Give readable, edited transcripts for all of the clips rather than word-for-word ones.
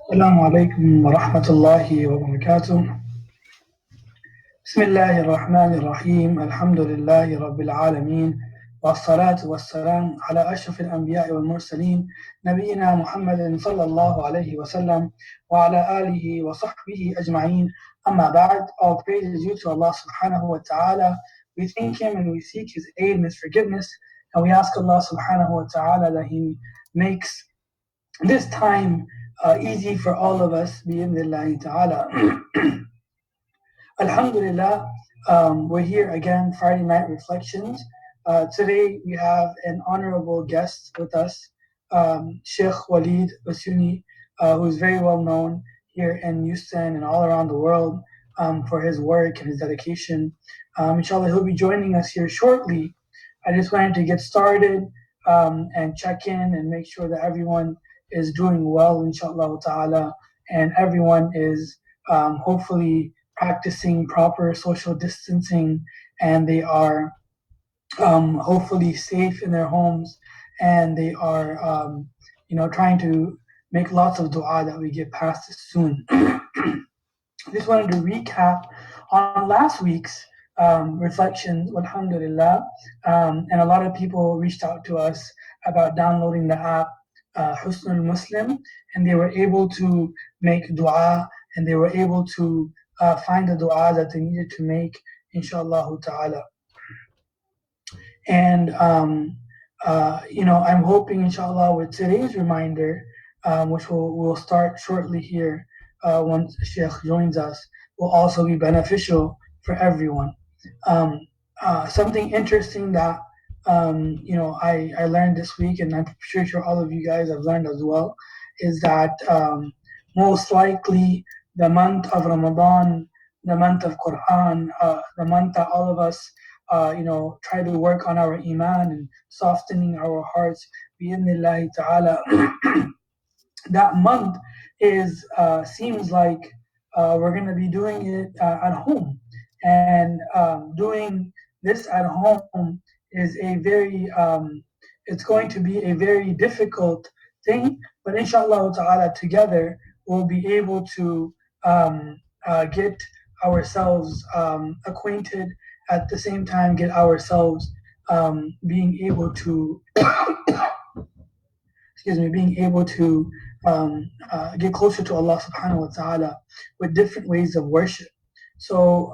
السلام عليكم ورحمة الله وبركاته. بسم الله الرحمن الرحيم. الحمد لله رب العالمين، والصلاة والسلام على أشرف الأنبياء والمرسلين نبينا محمد صلى الله عليه وسلم وعلى آله وصحبه أجمعين. أما بعد, all praise is due to Allah subhanahu wa ta'ala. We thank Him and we seek His aid and His forgiveness, and we ask Allah subhanahu wa ta'ala that He makes this time easy for all of us, bi'idhnillahi ta'ala. Alhamdulillah, we're here again, Friday Night Reflections. Today we have an honorable guest with us, Shaykh Waleed Basyouni, who is very well known here in Houston and all around the world for his work and his dedication. Inshallah, he'll be joining us here shortly. I just wanted to get started and check in and make sure that everyone is doing well, inshallah ta'ala, and everyone is hopefully practicing proper social distancing, and they are hopefully safe in their homes, and they are trying to make lots of dua that we get past this soon. Just wanted to recap on last week's reflections, alhamdulillah, and a lot of people reached out to us about downloading the app Husnul Muslim, and they were able to make dua, and they were able to find the dua that they needed to make, inshallah ta'ala. And I'm hoping, inshallah, with today's reminder, which we'll start shortly here once Shaykh joins us, will also be beneficial for everyone. Something interesting that I learned this week, and I'm sure all of you guys have learned as well, is that most likely the month of Ramadan, the month of Quran, the month that all of us try to work on our iman and softening our hearts, bi'idhnillahi ta'ala. That month is seems like we're going to be doing it at home, and doing this at home is a very it's going to be a very difficult thing, but inshallah ta'ala together we'll be able to get ourselves acquainted, at the same time get ourselves being able to being able to get closer to Allah subhanahu wa ta'ala with different ways of worship. So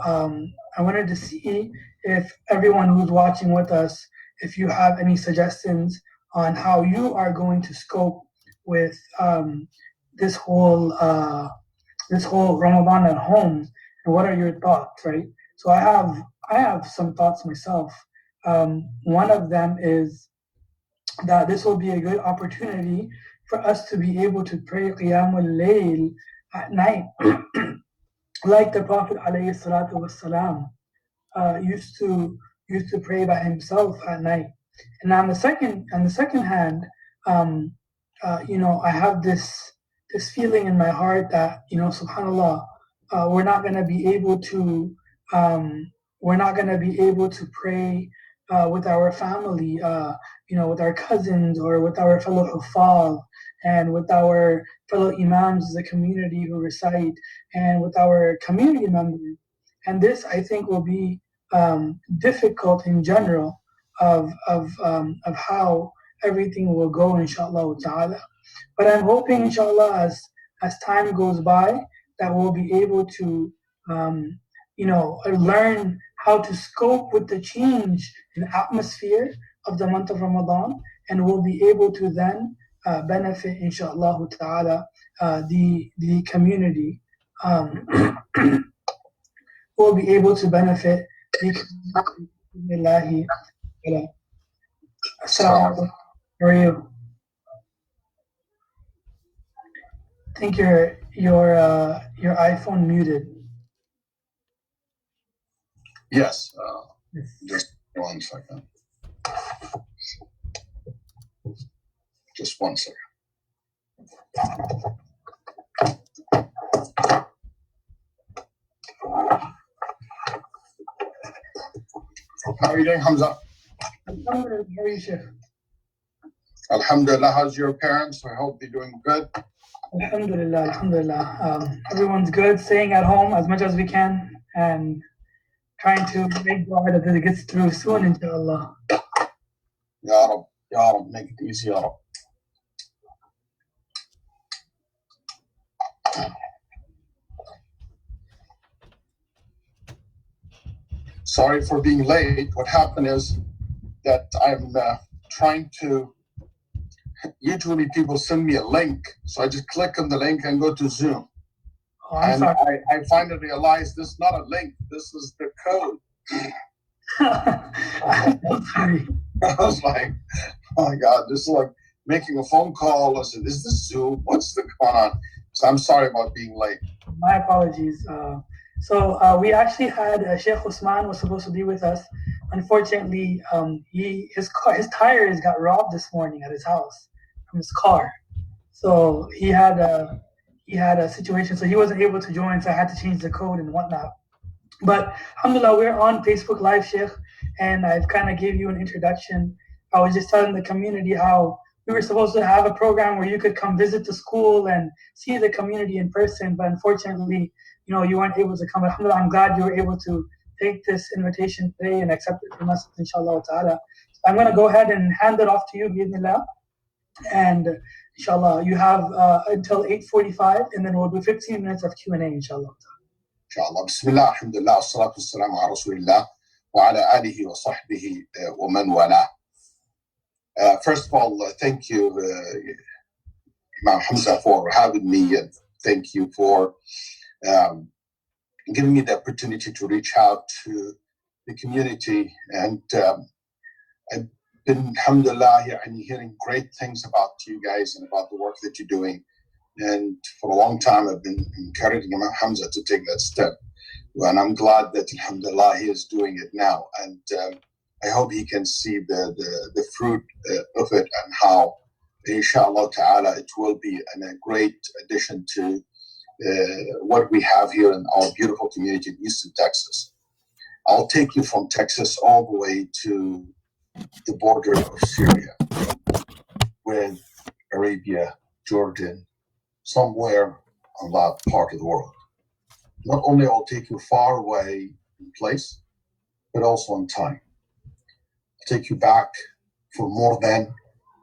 I wanted to see if everyone who's watching with us, if you have any suggestions on how you are going to scope with this whole Ramadan at home, and what are your thoughts, right? So I have some thoughts myself. One of them is that this will be a good opportunity for us to be able to pray Qiyamul Layl at night, like the Prophet ﷺ used to pray by himself at night. And on the second hand, I have this feeling in my heart that subhanallah, we're not going to be able to pray with our family, with our cousins or with our fellow huffaz, and with our fellow imams of the community who recite, and with our community members. And this, I think, will be difficult in general of how everything will go, inshallah ta'ala. But I'm hoping, inshallah, as time goes by, that we'll be able to learn how to cope with the change in atmosphere of the month of Ramadan, and we'll be able to then benefit, inshallah ta'ala, the community. We'll be able to benefit the community. Assalamu alaikum. How are you? I think your iPhone muted. Yes. Just 1 second. Just 1 second. How are you doing, Hamza? Alhamdulillah. How are you, Shaykh? Alhamdulillah. How's your parents? I hope they're doing good. Alhamdulillah, Alhamdulillah. Everyone's good, staying at home as much as we can, and trying to make dua that it gets through soon, inshallah. Ya Rab, make it easy, Ya Rab. Sorry for being late. What happened is that I'm trying to. Usually people send me a link, so I just click on the link and go to Zoom. Oh, and I finally realized this is not a link. This is the code. I'm sorry. I was like, oh my God, this is like making a phone call. I said, is this Zoom? What's going on? So I'm sorry about being late. My apologies. We actually had Shaykh Usman was supposed to be with us. Unfortunately, his tires got robbed this morning at his house from his car. So he had a situation, so he wasn't able to join. So I had to change the code and whatnot. But alhamdulillah, we're on Facebook Live, Sheikh, and I've kind of gave you an introduction. I was just telling the community how we were supposed to have a program where you could come visit the school and see the community in person, but unfortunately, you weren't able to come. Alhamdulillah, I'm glad you were able to take this invitation today and accept it from us, inshallah ta'ala. So I'm going to go ahead and hand it off to you, bi'idhnillah. And inshallah, you have until 8:45, and then we'll do 15 minutes of Q&A, inshallah. Inshallah. Bismillah, alhamdulillah, salatu wassalamu ala rasulillah, wa ala alihi wa sahbihi wa man wala. First of all, thank you, Imam Hamza, for having me, and thank you for giving me the opportunity to reach out to the community. And I've been, alhamdulillah, hearing great things about you guys and about the work that you're doing. And for a long time, I've been encouraging Imam Hamza to take that step. And I'm glad that, alhamdulillah, he is doing it now. And I hope he can see the fruit of it, and how, inshallah ta'ala, it will be a great addition to what we have here in our beautiful community in Houston, Texas. I'll take you from Texas all the way to the border of Syria with Arabia, Jordan, somewhere on that part of the world. Not only I'll take you far away in place, but also in time. I'll take you back for more than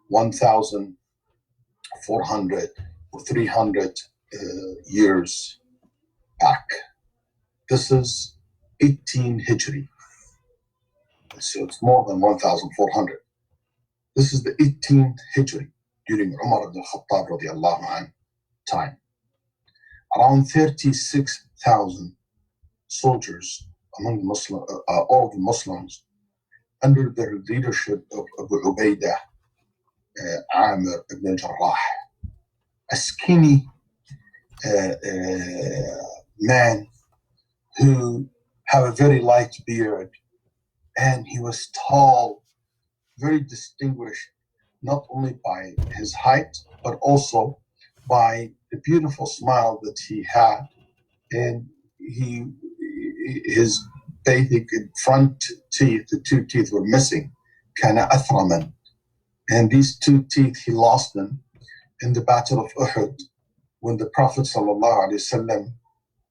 1,400 or 300 years back. This is 18 Hijri. So it's more than 1,400. This is the 18th Hijri during Umar ibn al-Khattab radiallahu anhu time. Around 36,000 soldiers among the all the Muslims, under the leadership of Abu Ubaidah, Amir ibn al-Jarrah, a skinny man who had a very light beard, and he was tall, very distinguished, not only by his height, but also by the beautiful smile that he had. And his basic front teeth, the two teeth were missing, kana athraman. And these two teeth, he lost them in the Battle of Uhud, when the Prophet ﷺ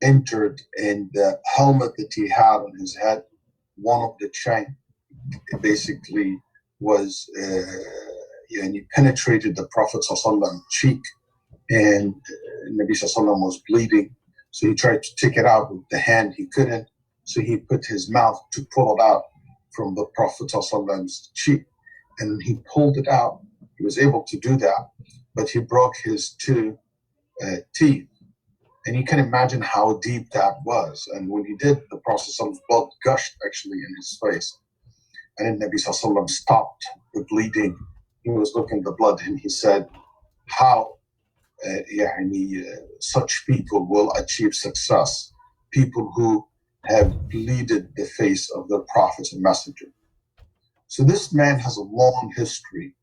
entered, and the helmet that he had on his head, one of the chain basically was, and he penetrated the Prophet ﷺ's cheek, and Nabi ﷺ was bleeding. So he tried to take it out with the hand, he couldn't. So he put his mouth to pull it out from the Prophet ﷺ's cheek, and he pulled it out. He was able to do that, but he broke his two teeth. And you can imagine how deep that was. And when he did, the Prophet's blood gushed actually in his face. And then Nabi ﷺ stopped the bleeding. He was looking at the blood, and he said, how such people will achieve success, people who have bleeded the face of their Prophet and Messenger. So this man has a long history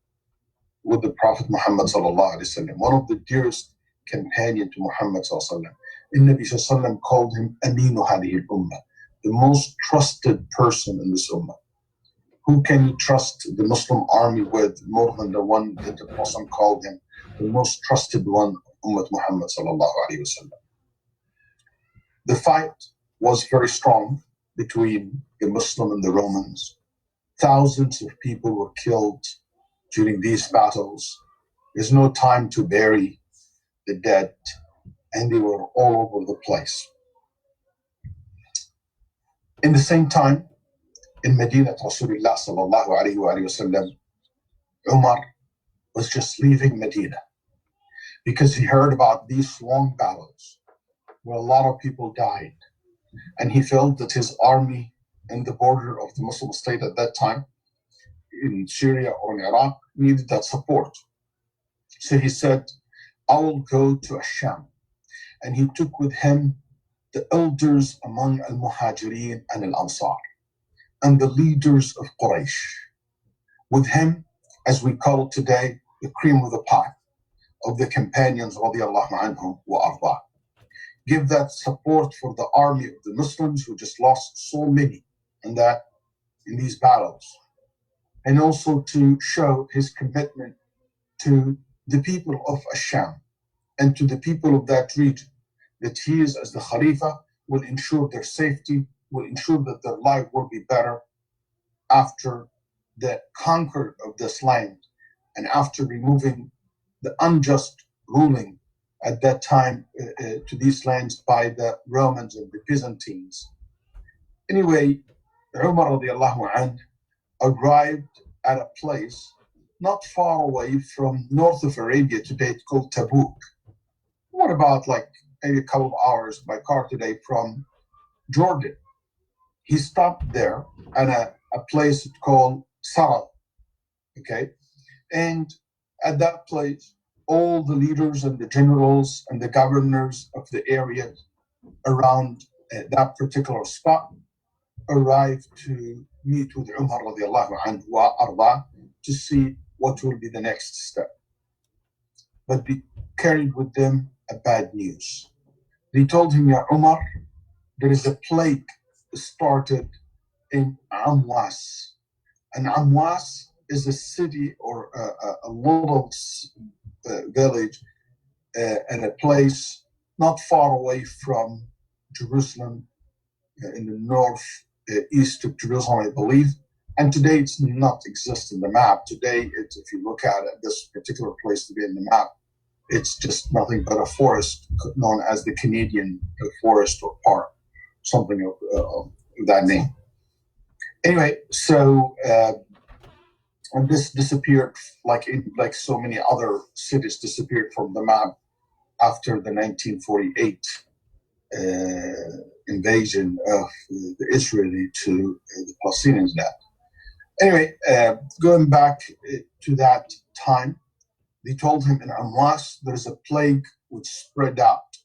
with the Prophet Muhammad ﷺ, one of the dearest companion to Muhammad ﷺ. And Nabi ﷺ called him Aminu Hadihi al-Ummah, the most trusted person in this Ummah. Who can you trust the Muslim army with more than the one that the Prophet called him the most trusted one of Ummah Muhammad sallallahu alayhi wasallam. The fight was very strong between the Muslim and the Romans. Thousands of people were killed during these battles. There's no time to bury the dead, and they were all over the place. In the same time, in Medina, Rasulullah sallallahu alayhi wa sallam, Umar was just leaving Medina because he heard about these long battles where a lot of people died, and he felt that his army in the border of the Muslim state at that time, in Syria or in Iraq, needed that support. So he said, I will go to Asham. And he took with him the elders among al-Muhajirin and al-Ansar, and the leaders of Quraysh. With him, as we call it today, the cream of the pie of the companions, radiallahu anhum wa arda. Give that support for the army of the Muslims who just lost so many in these battles. And also to show his commitment to the people of Asham and to the people of that region, that he is, as the Khalifa, will ensure their safety, will ensure that their life will be better after the conquer of this land and after removing the unjust ruling at that time to these lands by the Romans and the Byzantines. Anyway, Umar radiallahu anh arrived at a place not far away from north of Arabia today. It's called Tabuk. What about maybe a couple of hours by car today from Jordan? He stopped there at a place called Sarad. Okay, and at that place, all the leaders and the generals and the governors of the area around that particular spot arrived to meet with Umar radiallahu anhu wa arda to see what will be the next step. But they carried with them a bad news. They told him, Ya Umar, there is a plague started in Amwas. And Amwas is a city or a little village and a place not far away from Jerusalem, in the north east of Jerusalem, I believe. And today it's not exist in the map. Today, if you look at it, this particular place to be in the map, it's just nothing but a forest known as the Canadian Forest or Park, something of that name. Anyway, so and this disappeared like so many other cities disappeared from the map after the 1948 invasion of the Israeli to the Palestinians land. Anyway, going back to that time, they told him in Amwas there's a plague which spread out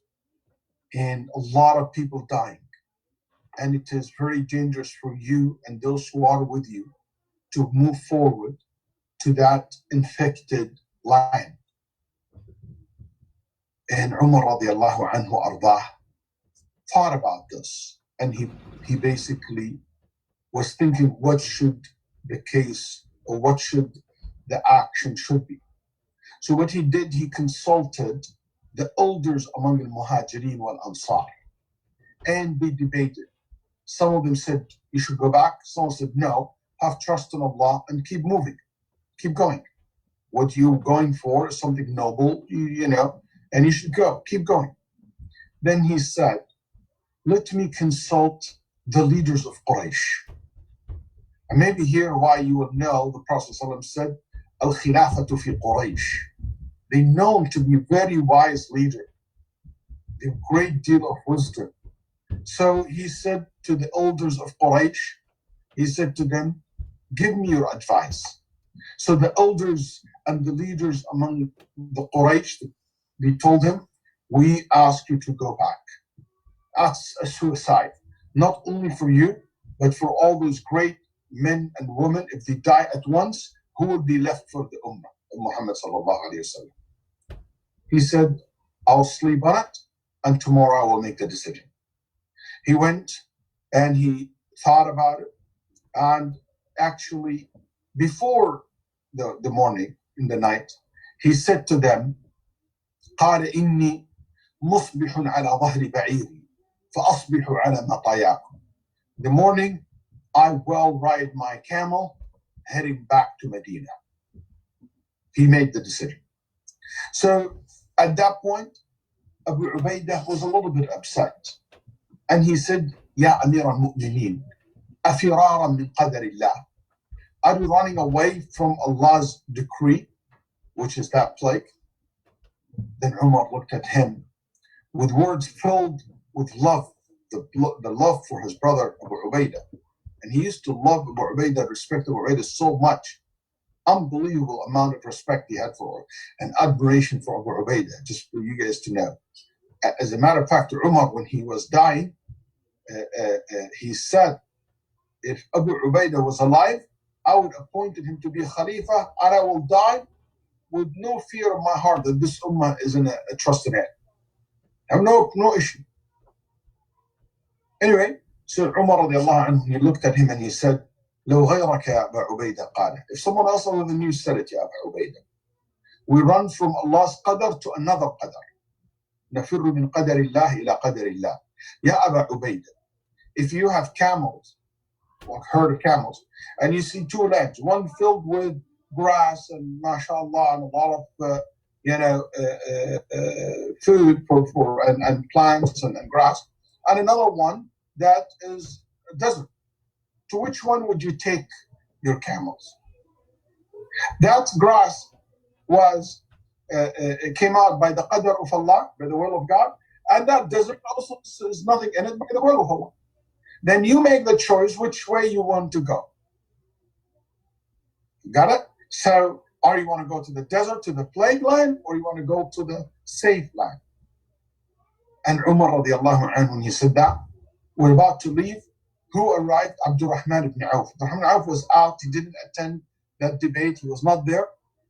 and a lot of people dying. And it is very dangerous for you and those who are with you to move forward to that infected land. And Umar radiallahu anhu ardah thought about this, and he basically was thinking what should the case or what should the action should be. So what he did, he consulted the elders among the Muhajirin wal Ansar, and they debated. Some of them said you should go back. Some said no, have trust in Allah and keep moving, keep going. What you're going for is something noble, you know, and you should go, keep going. Then he said, let me consult the leaders of Quraysh. And maybe here why you will know the Prophet ﷺ said, Al-Khilafatu fi Quraysh. They known to be very wise leader, a great deal of wisdom. So he said to the elders of Quraysh, he said to them, give me your advice. So the elders and the leaders among the Quraysh, they told him, we ask you to go back. That's a suicide, not only for you, but for all those great men and women. If they die at once, who will be left for the Ummah of Muhammad sallallahu alayhi wa sallam? He said, I'll sleep on it, and tomorrow I will make the decision. He went and he thought about it, and actually before the morning, in the night, he said to them, قال إني مصبح على ظهر بعيري فأصبح على مطاياكم. The morning I will ride my camel heading back to Medina. He made the decision. So at that point, Abu Ubaidah was a little bit upset. And he said, Ya Amir al-Mu'mineen, أفرارا من قدر الله. Are you running away from Allah's decree, which is that plague? Then Umar looked at him with words filled with love, the love for his brother Abu Ubaidah. And he used to love Abu Ubaidah, respect Abu Ubaidah so much. Unbelievable amount of respect he had for and admiration for Abu Ubaidah, just for you guys to know. As a matter of fact, Umar, when he was dying, he said, if Abu Ubaidah was alive, I would appoint him to be Khalifa, and I will die with no fear of my heart that this ummah is in a trusted hand. I have no issue. Anyway, so Umar radiallahu anhu, he looked at him and he said, لو غيرك يا أبا عبيدة قال. If someone else other than you said it, يا أبا عبيدة. We run from Allah's qadar to another qadar. نفر من قدر الله إلى قدر الله. يا أبا عبيدة. If you have camels, or herd of camels, and you see two legs, one filled with grass and mashallah and a lot of food and plants and grass, and another one that is a desert. To which one would you take your camels? That grass was it came out by the qadr of Allah, by the will of God, and that desert also is nothing in it by the will of Allah. Then you make the choice which way you want to go. Got it? So, or you want to go to the desert, to the plague land, or you want to go to the safe land? And Umar radiallahu anhu, when he said that, we're about to leave. Who arrived? Abdurrahman ibn Auf. Abdurrahman ibn Auf was out. He didn't attend that debate. He was not there.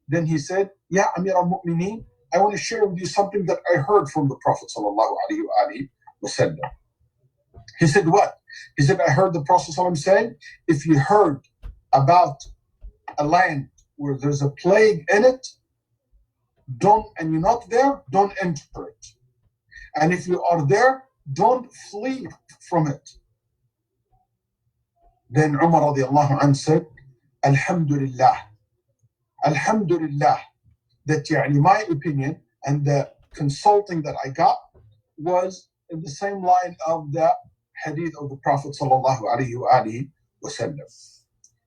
Then he said, Ya Amir al-Mu'mineen, I want to share with you something that I heard from the Prophet sallallahu alaihi wasallam. He said, what? He said, I heard the Prophet ﷺ say, if you heard about a land where there's a plague in it, and you're not there, don't enter it. And if you are there, don't flee from it. Then Umar radiallahu anhu said, Alhamdulillah. Alhamdulillah. That my opinion and the consulting that I got was in the same line of the hadith of the Prophet sallallahu alaihi wasallam.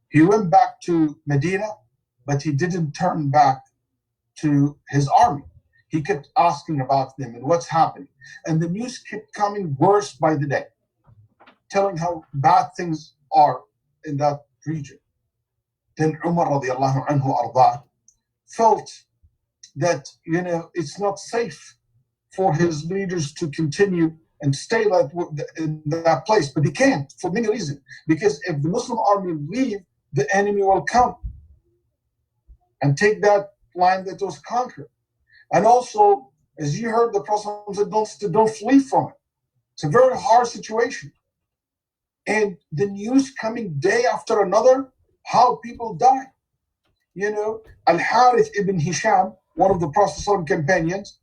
He went back to Medina, but he didn't turn back to his army. He kept asking about them and what's happening. And the news kept coming worse by the day, telling how bad things are in that region. Then Umar radiallahu anhu arda felt that it's not safe for his leaders to continue and stay in that place, but they can't for many reasons. Because if the Muslim army leave, the enemy will come and take that land that was conquered. And also, as you heard, the Prophet said, don't flee from it. It's a very hard situation. And the news coming day after another, how people die. Al-Harith ibn Hisham, one of the Prophet's companions,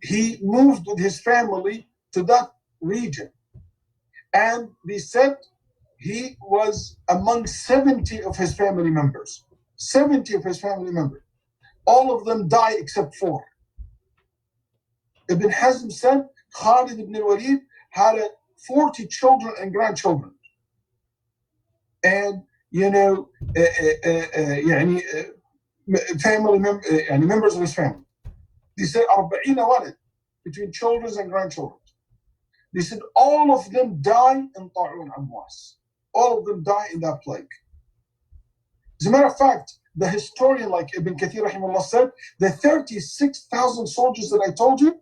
he moved with his family to that region. And they said he was among 70 of his family members. 70 of his family members. All of them die except 4. Ibn Hazm said Khalid ibn al-Walid had 40 children and grandchildren. And, family members of his family. They said 40 walid, between children and grandchildren. They said all of them die in Ta'un Amwas. All of them die in that plague. As a matter of fact, the historian like Ibn Kathir rahimahullah said, the 36,000 soldiers that I told you,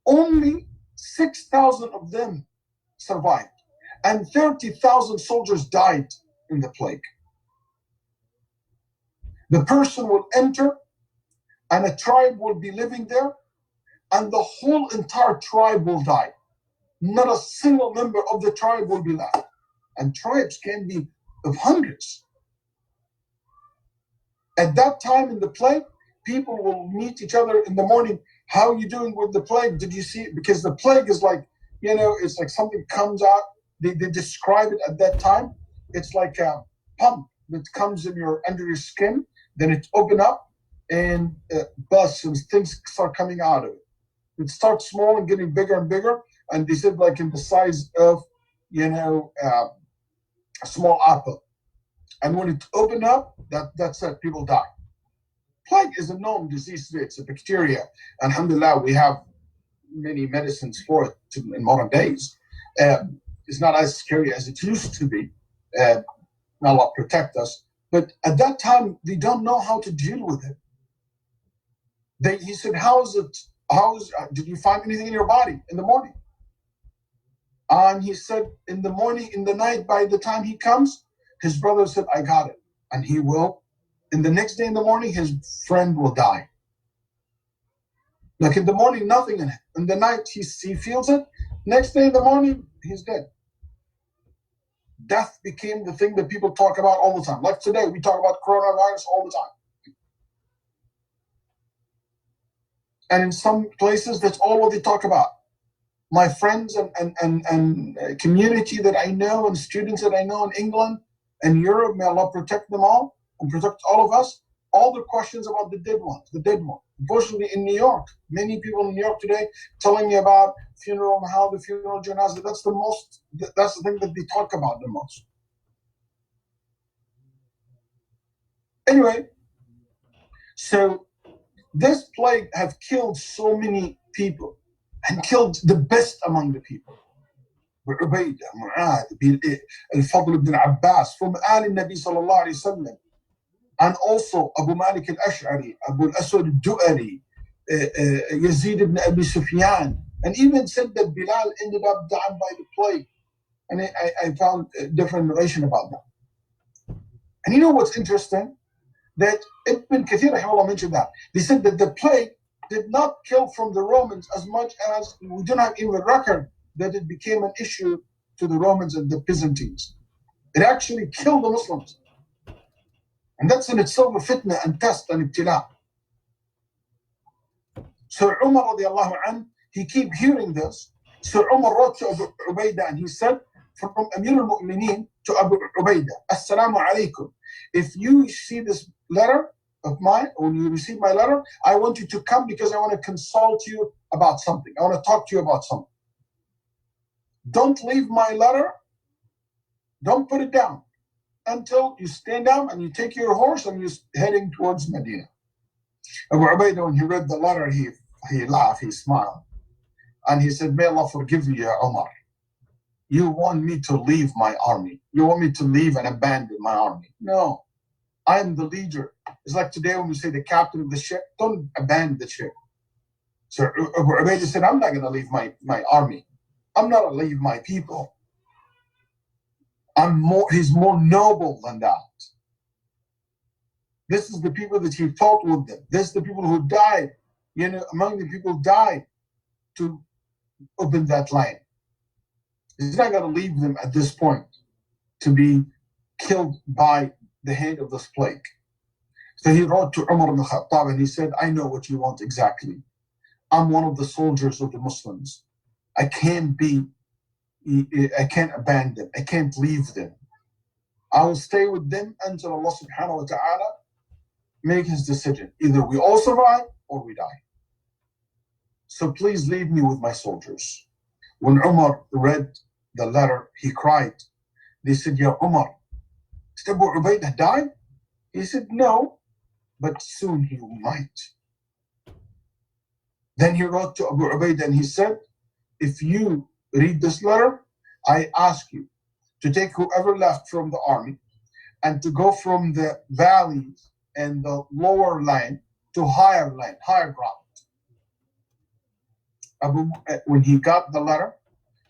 only 6,000 of them survived. And 30,000 soldiers died in the plague. The person will enter and a tribe will be living there and the whole entire tribe will die. Not a single member of the tribe will be left. And tribes can be of hundreds. At that time in the plague, people will meet each other in the morning. How are you doing with the plague? Did you see it? Because the plague is like, it's like something comes out. They describe it at that time. It's like a pump that comes under your skin. Then it open up and busts and things start coming out of it. It starts small and getting bigger and bigger. And they said like in the size of, a small apple. And when it open up, that's it. People die. Plague is a known disease today. It's a bacteria. Alhamdulillah, we have many medicines for it in modern days. It's not as scary as it used to be. Allah protect us. But at that time, they don't know how to deal with it. He said, did you find anything in your body in the morning? And he said, in the morning, in the night, by the time he comes, his brother said, I got it. And he will. In the next day in the morning, his friend will die. Like in the morning, nothing in it. In the night, he feels it. Next day in the morning, he's dead. Death became the thing that people talk about all the time. Like today, we talk about coronavirus all the time. And in some places, that's all what they talk about. My friends and community that I know and students that I know in England and Europe, may Allah protect them all and protect all of us. All the questions about the dead one. Unfortunately, in New York, many people in New York today telling me about funeral and how the funeral janazah, that's the thing that they talk about the most. Anyway, so this plague have killed so many people and killed the best among the people. Ubaidah, Mu'ad, Al-Fadl ibn Abbas from Ali Nabi sallallahu alayhi wa sallam. And also Abu Malik al-Ash'ari, Abu al-Aswad al-Du'ali, Yazid ibn Abi Sufyan, and even said that Bilal ended up dying by the plague. And I found a different narration about that. And you know what's interesting? That Ibn Kathir rahimahullah mentioned that. They said that the plague did not kill from the Romans as much as we do not even record that it became an issue to the Romans and the Byzantines. It actually killed the Muslims. And that's in itself a fitna and test and ibtila. So Umar radiallahu anhu, he keep hearing this. So Umar wrote to Abu Ubaidah and he said, from Amir al-Mu'mineen to Abu Ubaidah, Assalamu alaikum. If you see this letter of mine, when you receive my letter, I want you to come because I want to consult you about something. I want to talk to you about something. Don't leave my letter. Don't put it down until you stand up and you take your horse and you're heading towards Medina. Abu Ubaidah, when he read the letter, he laughed, he smiled. And he said, may Allah forgive you, Ya Umar. You want me to leave my army. You want me to leave and abandon my army. No, I am the leader. It's like today when we say the captain of the ship, don't abandon the ship. So Abu Ubaidah said, I'm not going to leave my army. I'm not going to leave my people. He's more noble than that. This is the people that he fought with them. This is the people who died. Among the people died to open that line. He's not going to leave them at this point to be killed by the hand of this plague. So he wrote to Umar ibn Khattab and he said, I know what you want exactly. I'm one of the soldiers of the Muslims. I can't abandon them. I can't leave them. I will stay with them until Allah subhanahu wa ta'ala make his decision. Either we all survive or we die. So please leave me with my soldiers. When Umar read the letter, he cried. They said, Ya Umar, did Abu Ubaidah die? He said, no, but soon he might. Then he wrote to Abu Ubaidah and he said, if you read this letter, I ask you to take whoever left from the army and to go from the valleys and the lower land to higher ground. When he got the letter,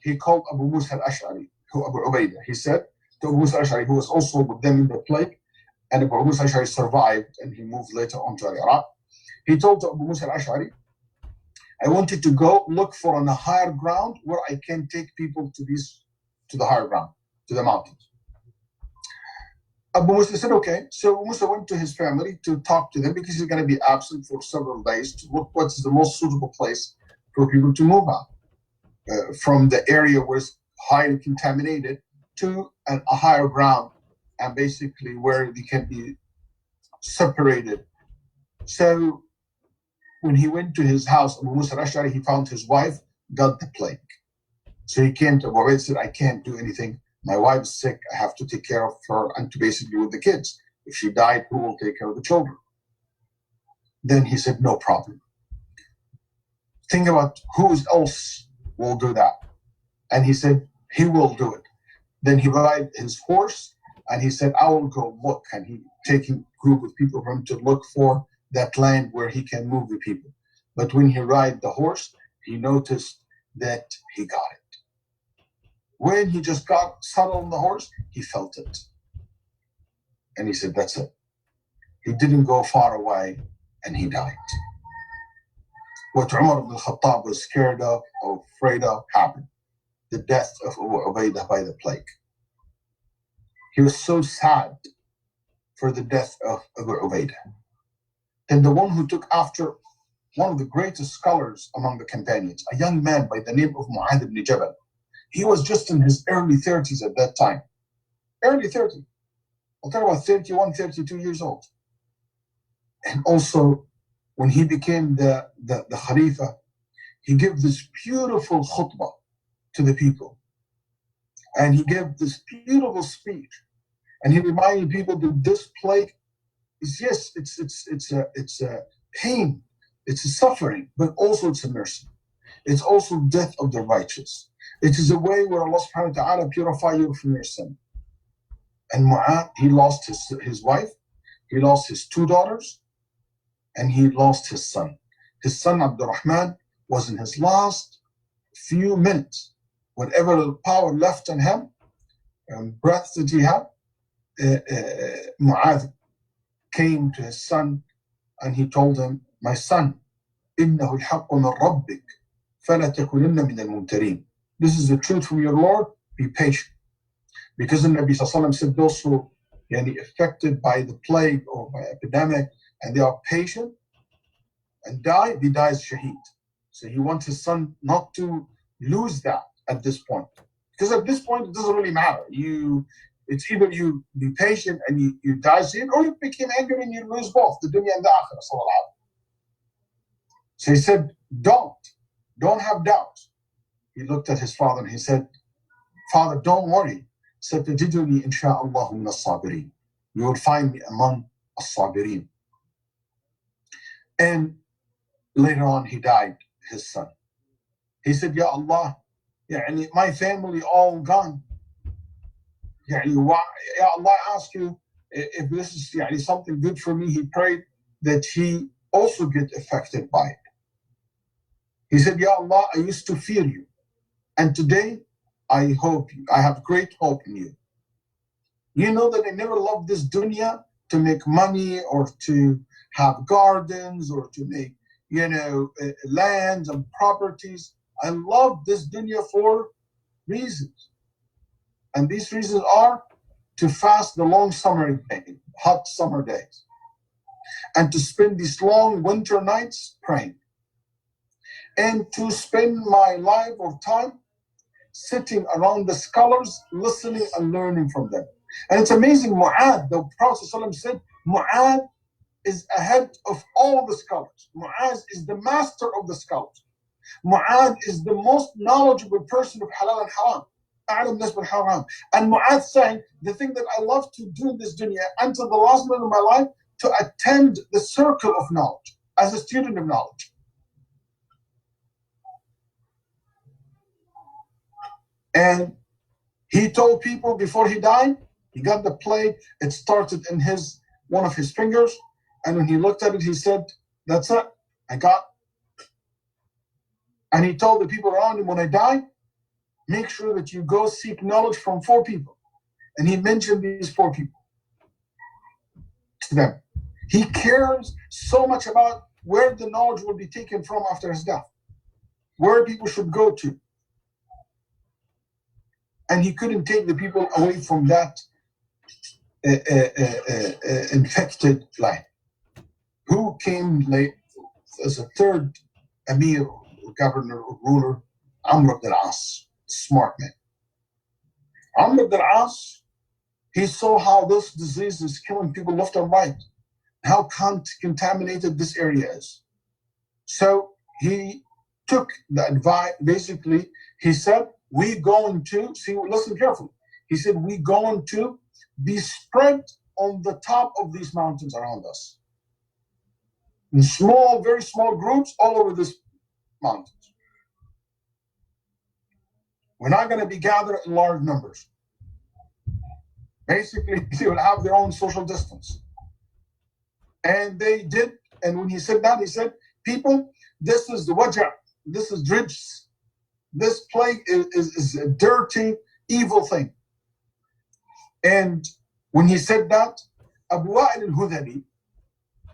he called Abu Musa al-Ash'ari, Abu Ubaidah. He said to Abu Musa al-Ash'ari, who was also with them in the plague, and Abu Musa al-Ash'ari survived and he moved later on to Iraq. He told to Abu Musa al-Ash'ari, I want you to go look for on a higher ground where I can take people to the higher ground, to the mountains. Abu Musa said, okay. So Musa went to his family to talk to them because he's going to be absent for several days to look what's the most suitable place for people to move out from the area where it's highly contaminated to a higher ground, and basically where they can be separated. So when he went to his house, Abu Musa al-Ash'ari, he found his wife got the plague. So he came to Abu Ubaid and said, I can't do anything. My wife's sick. I have to take care of her and to basically with the kids. If she died, who will take care of the children? Then he said, no problem. Think about who else will do that. And he said, he will do it. Then he ride his horse and he said, I will go look. And he taking a group of people for him to look for that land where he can move the people. But when he ride the horse, he noticed that he got it. When he just got settled on the horse, he felt it. And he said, that's it. He didn't go far away and he died. What Umar ibn al-Khattab was scared of or afraid of happened. The death of Abu Ubaidah by the plague. He was so sad for the death of Abu Ubaidah. Then the one who took after one of the greatest scholars among the companions, a young man by the name of Mu'adh ibn Jabal. He was just in his early 30s at that time. Early 30. I'll talk about 31, 32 years old. And also, when he became the Khalifa, he gave this beautiful khutbah to the people. And he gave this beautiful speech. And he reminded people that this plague is, yes, it's a pain, it's a suffering, but also it's a mercy. It's also death of the righteous. It is a way where Allah subhanahu wa ta'ala purify you from your sin. And Mu'adh, he lost his wife, he lost his 2 daughters, and he lost his son. His son Abdurrahman was in his last few minutes. Whatever power left in him, breath that he had, Mu'adh came to his son and he told him, my son, إِنَّهُ الْحَقُّ مِنْ رَبِّكَ فَلَا تَكُنِنَّ مِنَ الْمُمْتَرِينَ. This is the truth from your Lord, be patient. Because the Nabi Sallallahu Alaihi Wasallam said those who are affected by the plague or by epidemic and they are patient and die, they die as shaheed. So he wants his son not to lose that at this point. Because at this point, it doesn't really matter. It's either you be patient and you die shaheed, or you become angry and you lose both, the dunya and the akhirah. So he said, don't have doubts. He looked at his father and he said, Father, don't worry. سَتَجِدُنِي إِنْ شَاءَ اللَّهُ مِنَ الصَّابِرِينَ. You will find me among as-sabirin. And later on, he died, his son. He said, Ya Allah, my family all gone. Ya Allah, I ask you if this is something good for me. He prayed that he also get affected by it. He said, Ya Allah, I used to fear you. And today, I have great hope in you. You know that I never loved this dunya to make money or to have gardens or to make, lands and properties. I love this dunya for reasons. And these reasons are to fast the long summer day, hot summer days, and to spend these long winter nights praying, and to spend my life or time sitting around the scholars, listening and learning from them. And it's amazing, Mu'adh, the Prophet ﷺ said, Mu'adh is ahead of all the scholars. Mu'adh is the master of the scholars. Mu'adh is the most knowledgeable person of halal and haram. أعلم الناس بالحرام. And Mu'adh saying, the thing that I love to do in this dunya until the last minute of my life, to attend the circle of knowledge, as a student of knowledge. And he told people before he died, he got the plague, it started in one of his fingers, and when he looked at it, he said, that's it, I got it. And he told the people around him, when I die, make sure that you go seek knowledge from 4 people. And he mentioned these 4 people to them. He cares so much about where the knowledge will be taken from after his death, where people should go to. And he couldn't take the people away from that infected land. Who came late as a third Amir, or governor, or ruler? Amr ibn al-As, smart man. Amr ibn al-As, he saw how this disease is killing people left and right, how contaminated this area is. So he took the advice. Basically, he said, we're going to, listen carefully. He said, we're going to be spread on the top of these mountains around us, in small, very small groups all over this mountains. We're not going to be gathered in large numbers. Basically, they will have their own social distance. And they did. And when he said that, he said, people, this is the waja', this is drijs. This plague is a dirty, evil thing. And when he said that, Abu Wa'il al-Hudhali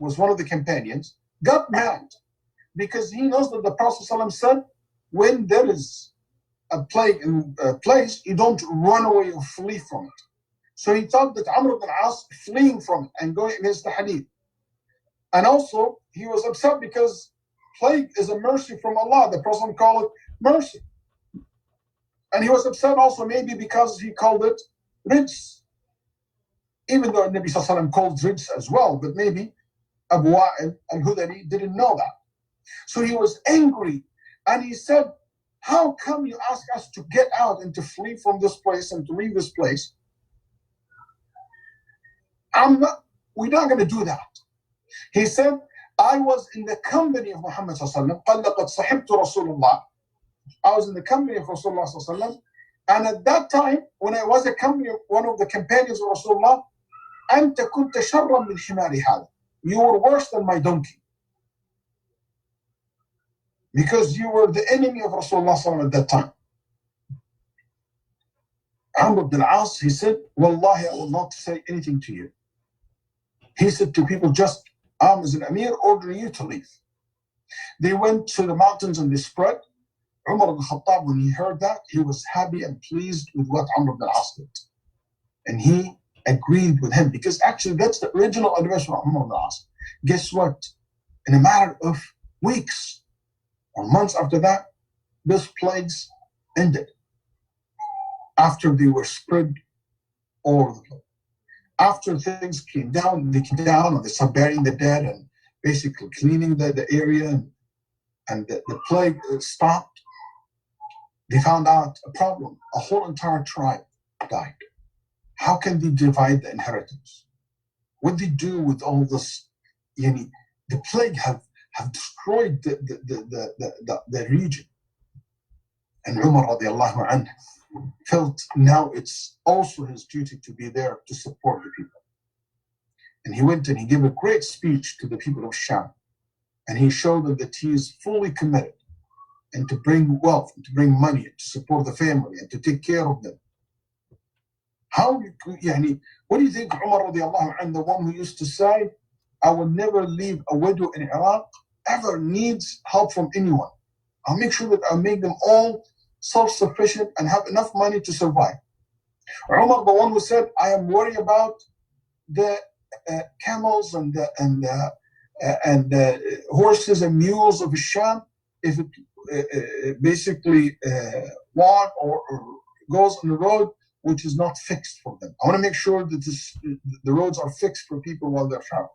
was one of the companions, got mad because he knows that the Prophet ﷺ said, when there is a plague in a place, you don't run away or flee from it. So he thought that Amr ibn al-As fleeing from it and going against the hadith. And also, he was upset because plague is a mercy from Allah. The Prophet called it mercy. And he was upset also maybe because he called it rijs. Even though Nabi Sallallahu Alaihi Wasallam called rijs as well, but maybe Abu Wa'il al-Hudhali didn't know that. So he was angry and he said, how come you ask us to get out and to flee from this place and to leave this place? We're not going to do that. He said, I was in the company of Muhammad sallallahu alaihi wasallam. I was in the company of Rasulullah sallallahu alaihi wasallam, and at that time, when I was accompanying one of the companions of Rasulullah, أنت كنت شرا من حماري هذا. You were worse than my donkey, because you were the enemy of Rasulullah sallallahu alaihi wasallam at that time. Amr ibn al-As, he said, Wallahi, I will not say anything to you. He said to people, just as an Amir ordering you to leave. They went to the mountains and they spread. Umar ibn Khattab, when he heard that, he was happy and pleased with what Amr ibn al-As did. And he agreed with him, because actually that's the original advice from Amr ibn al-As. Guess what? In a matter of weeks or months after that, those plagues ended. After they were spread all over the place. After things came down, they came down and they started burying the dead and basically cleaning the area, and the plague stopped. They found out a problem. A whole entire tribe died. How can they divide the inheritance? What they do with all this? The plague have destroyed the region. And Umar radiallahu anhu felt now it's also his duty to be there to support the people. And he went and he gave a great speech to the people of Sham. And he showed them that he is fully committed and to bring wealth and to bring money and to support the family and to take care of them. What do you think Umar radiallahu anhu, the one who used to say, I will never leave a widow in Iraq ever needs help from anyone. I'll make sure that I'll make them all self-sufficient and have enough money to survive. Umar, the one who said, I am worried about the camels and horses and mules of Sham, if it basically walk or goes on the road which is not fixed for them. I want to make sure that the roads are fixed for people while they're traveling.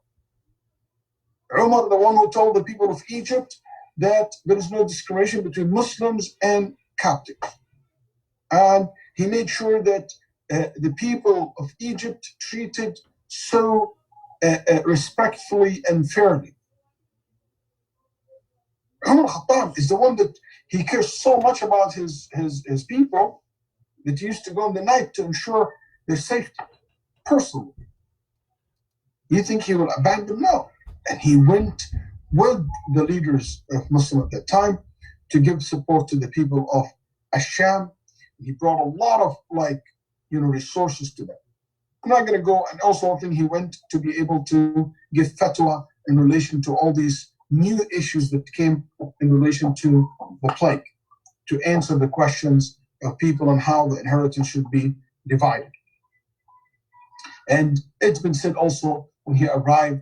Umar, the one who told the people of Egypt that there is no discrimination between Muslims and Coptics. And he made sure that the people of Egypt treated so respectfully and fairly. Umar Khattab is the one that he cares so much about his people that he used to go in the night to ensure their safety personally. You think he will abandon them? No. And he went with the leaders of Muslim at that time to give support to the people of Asham. He brought a lot of resources to them. I'm not going to go, and also I think he went to be able to give fatwa in relation to all these new issues that came in relation to the plague, to answer the questions of people on how the inheritance should be divided. And it's been said also when he arrived,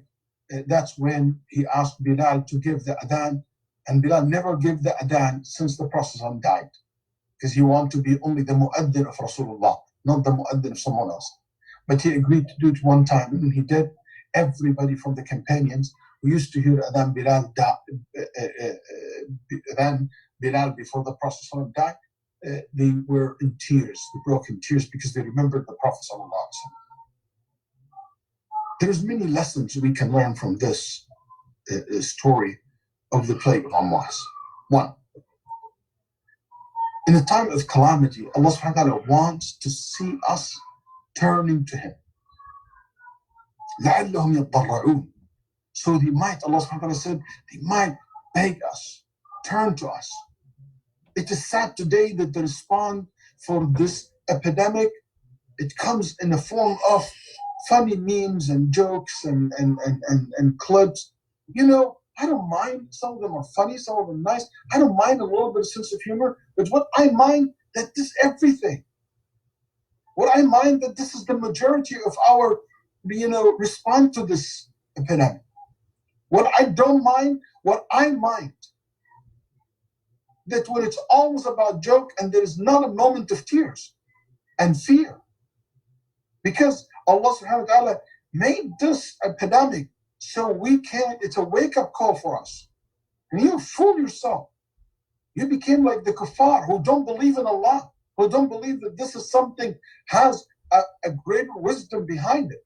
that's when he asked Bilal to give the adhan, and Bilal never gave the adhan since the Prophet died, because he wanted to be only the mu'addin of Rasulullah, not the mu'addin of someone else. But he agreed to do it one time, and when he did, everybody from the companions who used to hear adhan Bilal before the Prophet died, they were in tears, they broke in tears because they remembered the Prophet. There's many lessons we can learn from this story of the plague of Amwas. One, in a time of calamity, Allah subhanahu wa ta'ala wants to see us turning to Him. لَعَلَّهُمْ يَضَّرَّعُونَ. So they might, Allah subhanahu wa ta'ala said, they might beg us, turn to us. It is sad today that the response for this epidemic, it comes in the form of funny memes and jokes and clips. You know, I don't mind. Some of them are funny, some of them nice. I don't mind a little bit of sense of humor, but what I mind that this everything. What I mind that this is the majority of our, response to this epidemic. What I don't mind, what I mind, that when it's always about joke and there is not a moment of tears and fear. Because Allah subhanahu wa ta'ala made this epidemic so it's a wake-up call for us. And you fool yourself. You became like the kuffar who don't believe in Allah, who don't believe that this is something has a greater wisdom behind it.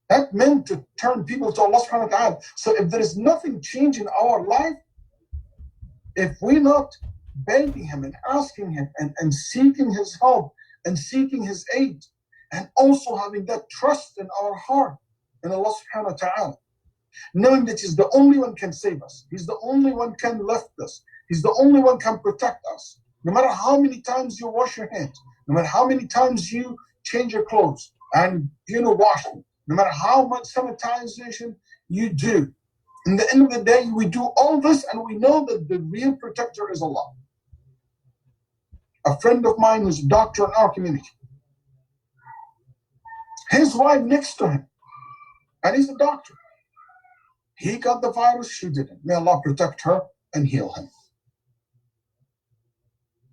That meant to turn people to Allah subhanahu wa ta'ala. So if there is nothing changed in our life, if we're not begging Him and asking Him and seeking His help and seeking His aid, and also having that trust in our heart in Allah subhanahu wa ta'ala, knowing that He's the only one can save us, He's the only one can lift us, He's the only one can protect us. No matter how many times you wash your hands, no matter how many times you change your clothes and wash them, no matter how much sanitization you do, in the end of the day, we do all this and we know that the real protector is Allah. A friend of mine who's a doctor in our community, his wife next to him, and he's a doctor. He got the virus, she didn't. May Allah protect her and heal him.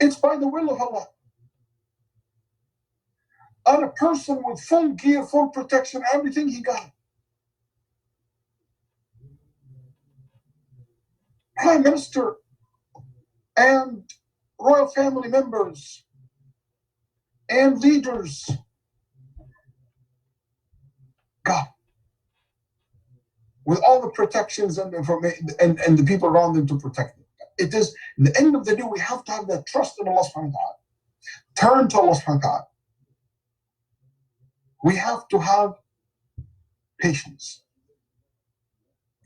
It's by the will of Allah. And a person with full gear, full protection, everything, he got it. Prime Minister and royal family members and leaders got it. With all the protections and the people around them to protect them. It is, at the end of the day, we have to have that trust in Allah subhanahu wa ta'ala. Turn to Allah subhanahu wa ta'ala. We have to have patience.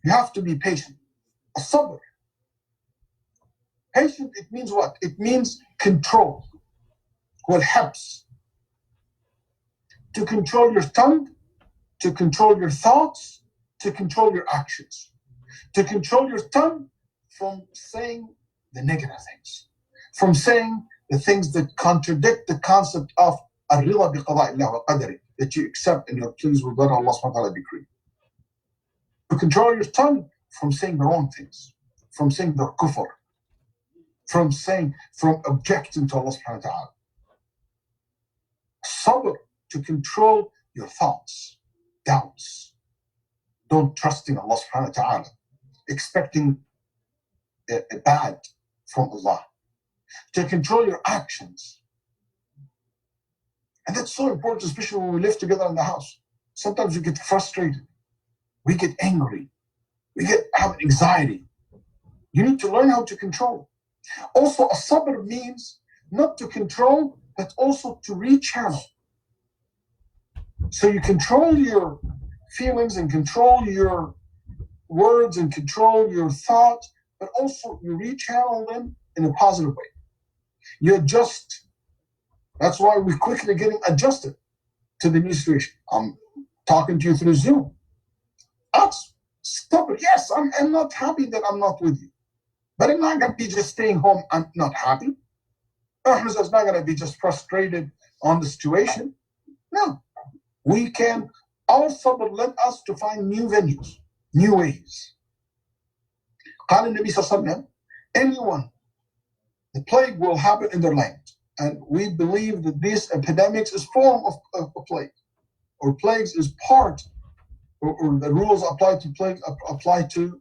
You have to be patient. As-sabr. Patient, it means what? It means control. Wal-habs. To control your tongue, to control your thoughts, to control your actions. To control your tongue from saying the negative things, from saying the things that contradict the concept of ar-rida bi qada'i Allah wa qadari, that you accept and you're pleased with what Allah subhanahu wa ta'ala decreed. To control your tongue from saying the wrong things, from saying the kufr, from objecting to Allah subhanahu wa ta'ala. Sabr, to control your thoughts, doubts. Don't trust in Allah subhanahu wa ta'ala, expecting a bad from Allah. To control your actions. And that's so important, especially when we live together in the house. Sometimes we get frustrated. We get angry. We have anxiety. You need to learn how to control. Also, a sabr means not to control, but also to rechannel. So you control your feelings and control your words and control your thoughts, but also you rechannel them in a positive way. You adjust. That's why we're quickly getting adjusted to the new situation. I'm talking to you through Zoom. That's stupid. Yes, I'm not happy that I'm not with you. But I'm not going to be just staying home. I'm not happy. Hamza is not going to be just frustrated on the situation. No. We can, our sabr led us to find new venues, new ways. قال النبي صلى الله عليه وسلم, anyone, the plague will happen in their land. And we believe that this epidemics is form of a plague, or plagues is part, or the rules apply to plague apply to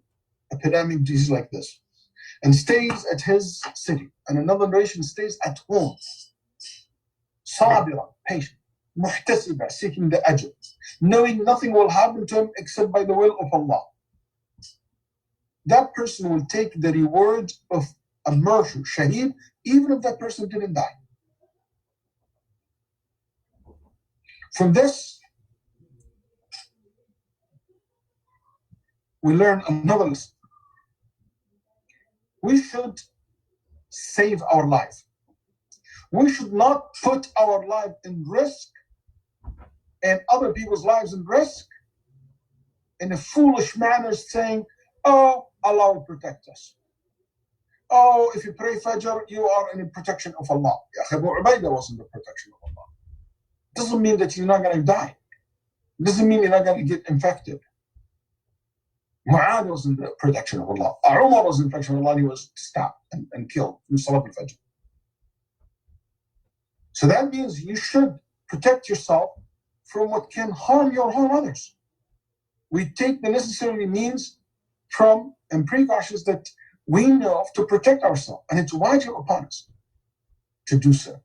epidemic disease like this. And stays at his city. And another narration stays at home. صابرا, patient. محتسبا, seeking the ajr, knowing nothing will happen to him except by the will of Allah. That person will take the reward of a martyr, shaheed, even if that person didn't die. From this, we learn another lesson. We should save our life. We should not put our life in risk and other people's lives in risk in a foolish manner, saying, oh, Allah will protect us. Oh, if you pray Fajr, you are in the protection of Allah. Abu Ubaidah was in the protection of Allah. Doesn't mean that you're not going to die. Doesn't mean you're not going to get infected. Mu'adh was in the protection of Allah. Umar was in the protection of Allah, and he was stabbed and killed in Salat al-Fajr. So that means you should protect yourself from what can harm you or harm others. We take the necessary means from and precautions that we know of to protect ourselves, and it's wajib upon us to do so.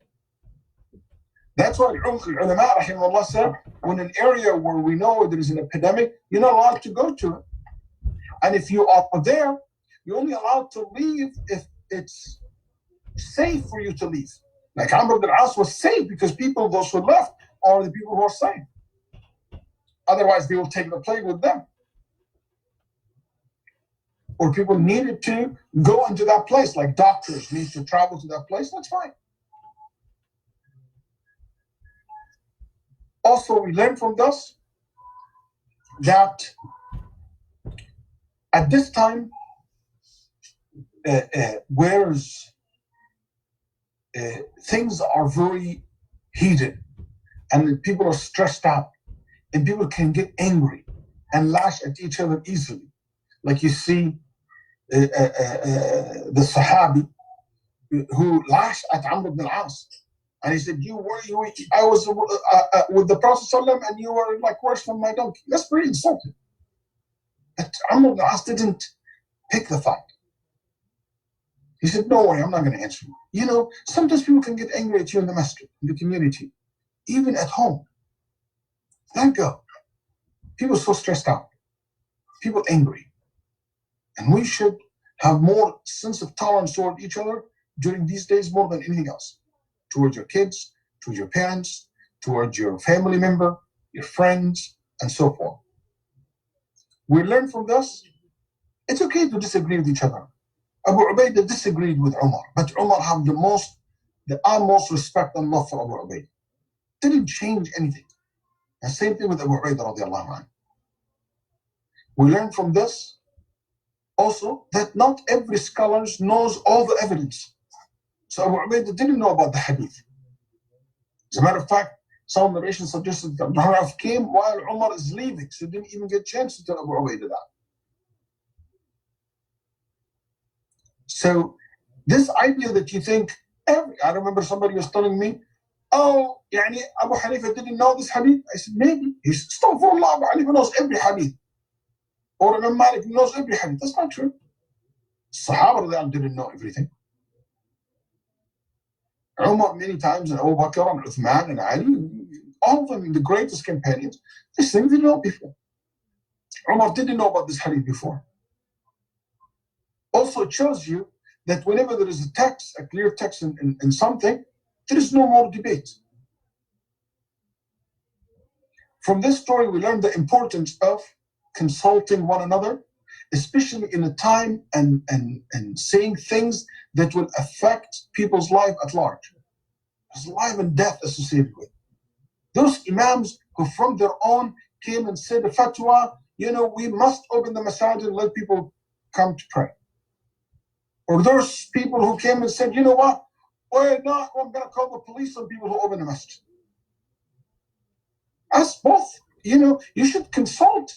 That's why ulama rahimahullah said, when an area where we know there is an epidemic, you're not allowed to go to it. And if you are there, you're only allowed to leave if it's safe for you to leave. Like Amr ibn al-As was safe because people, those who left, are the people who are safe. Otherwise, they will take the plague with them. Or people needed to go into that place, like doctors need to travel to that place, that's fine. Also, we learn from this that at this time, whereas things are very heated and people are stressed out and people can get angry and lash at each other easily. Like you see the Sahabi who lashed at Amr ibn al-As. And he said, I was with the Prophet ﷺ and you were like worse than my donkey. That's pretty insulting. But Amr ibn al-As didn't pick the fight. He said, no worry, I'm not going to answer you. You know, sometimes people can get angry at you in the masjid, in the community, even at home. Let go. People are so stressed out. People angry. And we should have more sense of tolerance toward each other during these days more than anything else. Towards your kids, towards your parents, towards your family member, your friends, and so forth. We learn from this, it's okay to disagree with each other. Abu Ubaidah disagreed with Umar, but Umar had the utmost respect and love for Abu Ubaidah. Didn't change anything. And same thing with Abu Ubaidah radiallahu anhu. We learn from this also that not every scholar knows all the evidence. So Abu Ubaidah didn't know about the hadith. As a matter of fact, some narrations suggested that Abdurrahman came while Umar is leaving, so he didn't even get a chance to tell Abu Ubaidah that. So this idea that you think, I remember somebody was telling me, oh, yani Abu Hanifa didn't know this hadith. I said, maybe. He said, astaghfirullah, Abu Hanifa knows every hadith. Or Imam Malik knows every hadith. That's not true. Sahaba didn't know everything. Umar many times, and Abu Bakr and Uthman and Ali, all of them, the greatest companions, these things they know before. Umar didn't know about this hadith before. Also, it shows you that whenever there is a text, a clear text in something, there is no more debate. From this story, we learn the importance of consulting one another, especially in a time and saying things that will affect people's life at large. There's life and death associated with. Those imams who from their own came and said a fatwa, we must open the masajid and let people come to pray. Or those people who came and said, you know what, I'm going to call the police on people who open the masjid. Ask both. You should consult.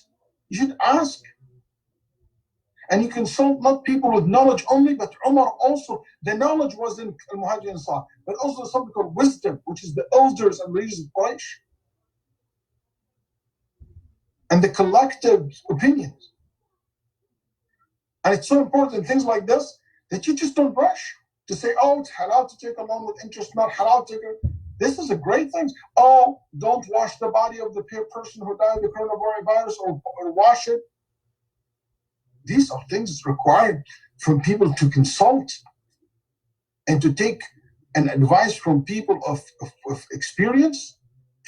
You should ask. And you consult not people with knowledge only, but Umar also, the knowledge was in Al-Muhajir and Sa'd, but also something called wisdom, which is the elders and leaders of Quraysh, and the collective opinions. And it's so important, things like this, that you just don't rush to say, oh, it's halal to take a loan with interest, not halal to take it. This is a great thing. Oh, don't wash the body of the person who died of the coronavirus, or wash it. These are things required from people to consult and to take an advice from people of experience,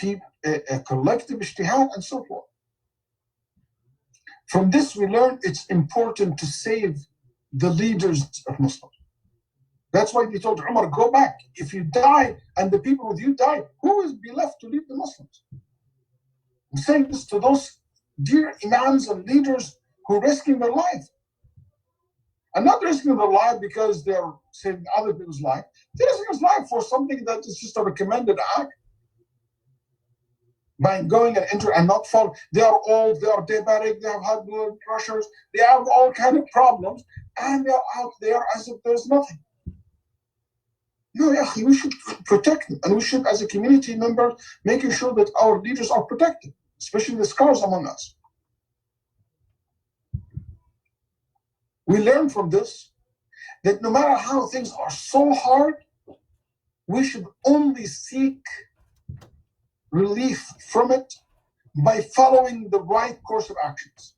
a collective ijtihad, and so forth. From this, we learn it's important to save the leaders of Muslims. That's why they told Umar, go back. If you die and the people with you die, who will be left to lead the Muslims? I'm saying this to those dear imams and leaders who are risking their life. And not risking their life because they're saving other people's life. They're risking their life for something that is just a recommended act. By going and enter and not follow. They are old, they are diabetic, they have high blood pressures, they have all kind of problems, and they're out there as if there's nothing. No, we should protect them. And we should, as a community member, making sure that our leaders are protected, especially the scholars among us. We learn from this that no matter how things are so hard, we should only seek relief from it by following the right course of actions.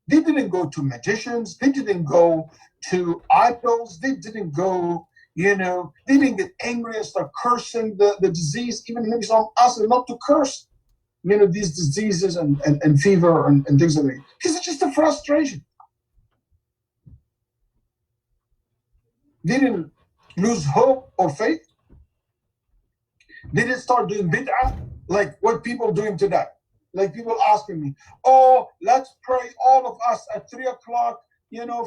They didn't go to magicians, they didn't go to idols, they didn't go, they didn't get angry and start cursing the disease. Even the Nabi Sallallahu asked them not to curse, these diseases and fever and things like that. Because it's just a frustration. They didn't lose hope or faith. They didn't start doing bid'ah like what people are doing today. Like people asking me, oh, let's pray all of us at 3 o'clock,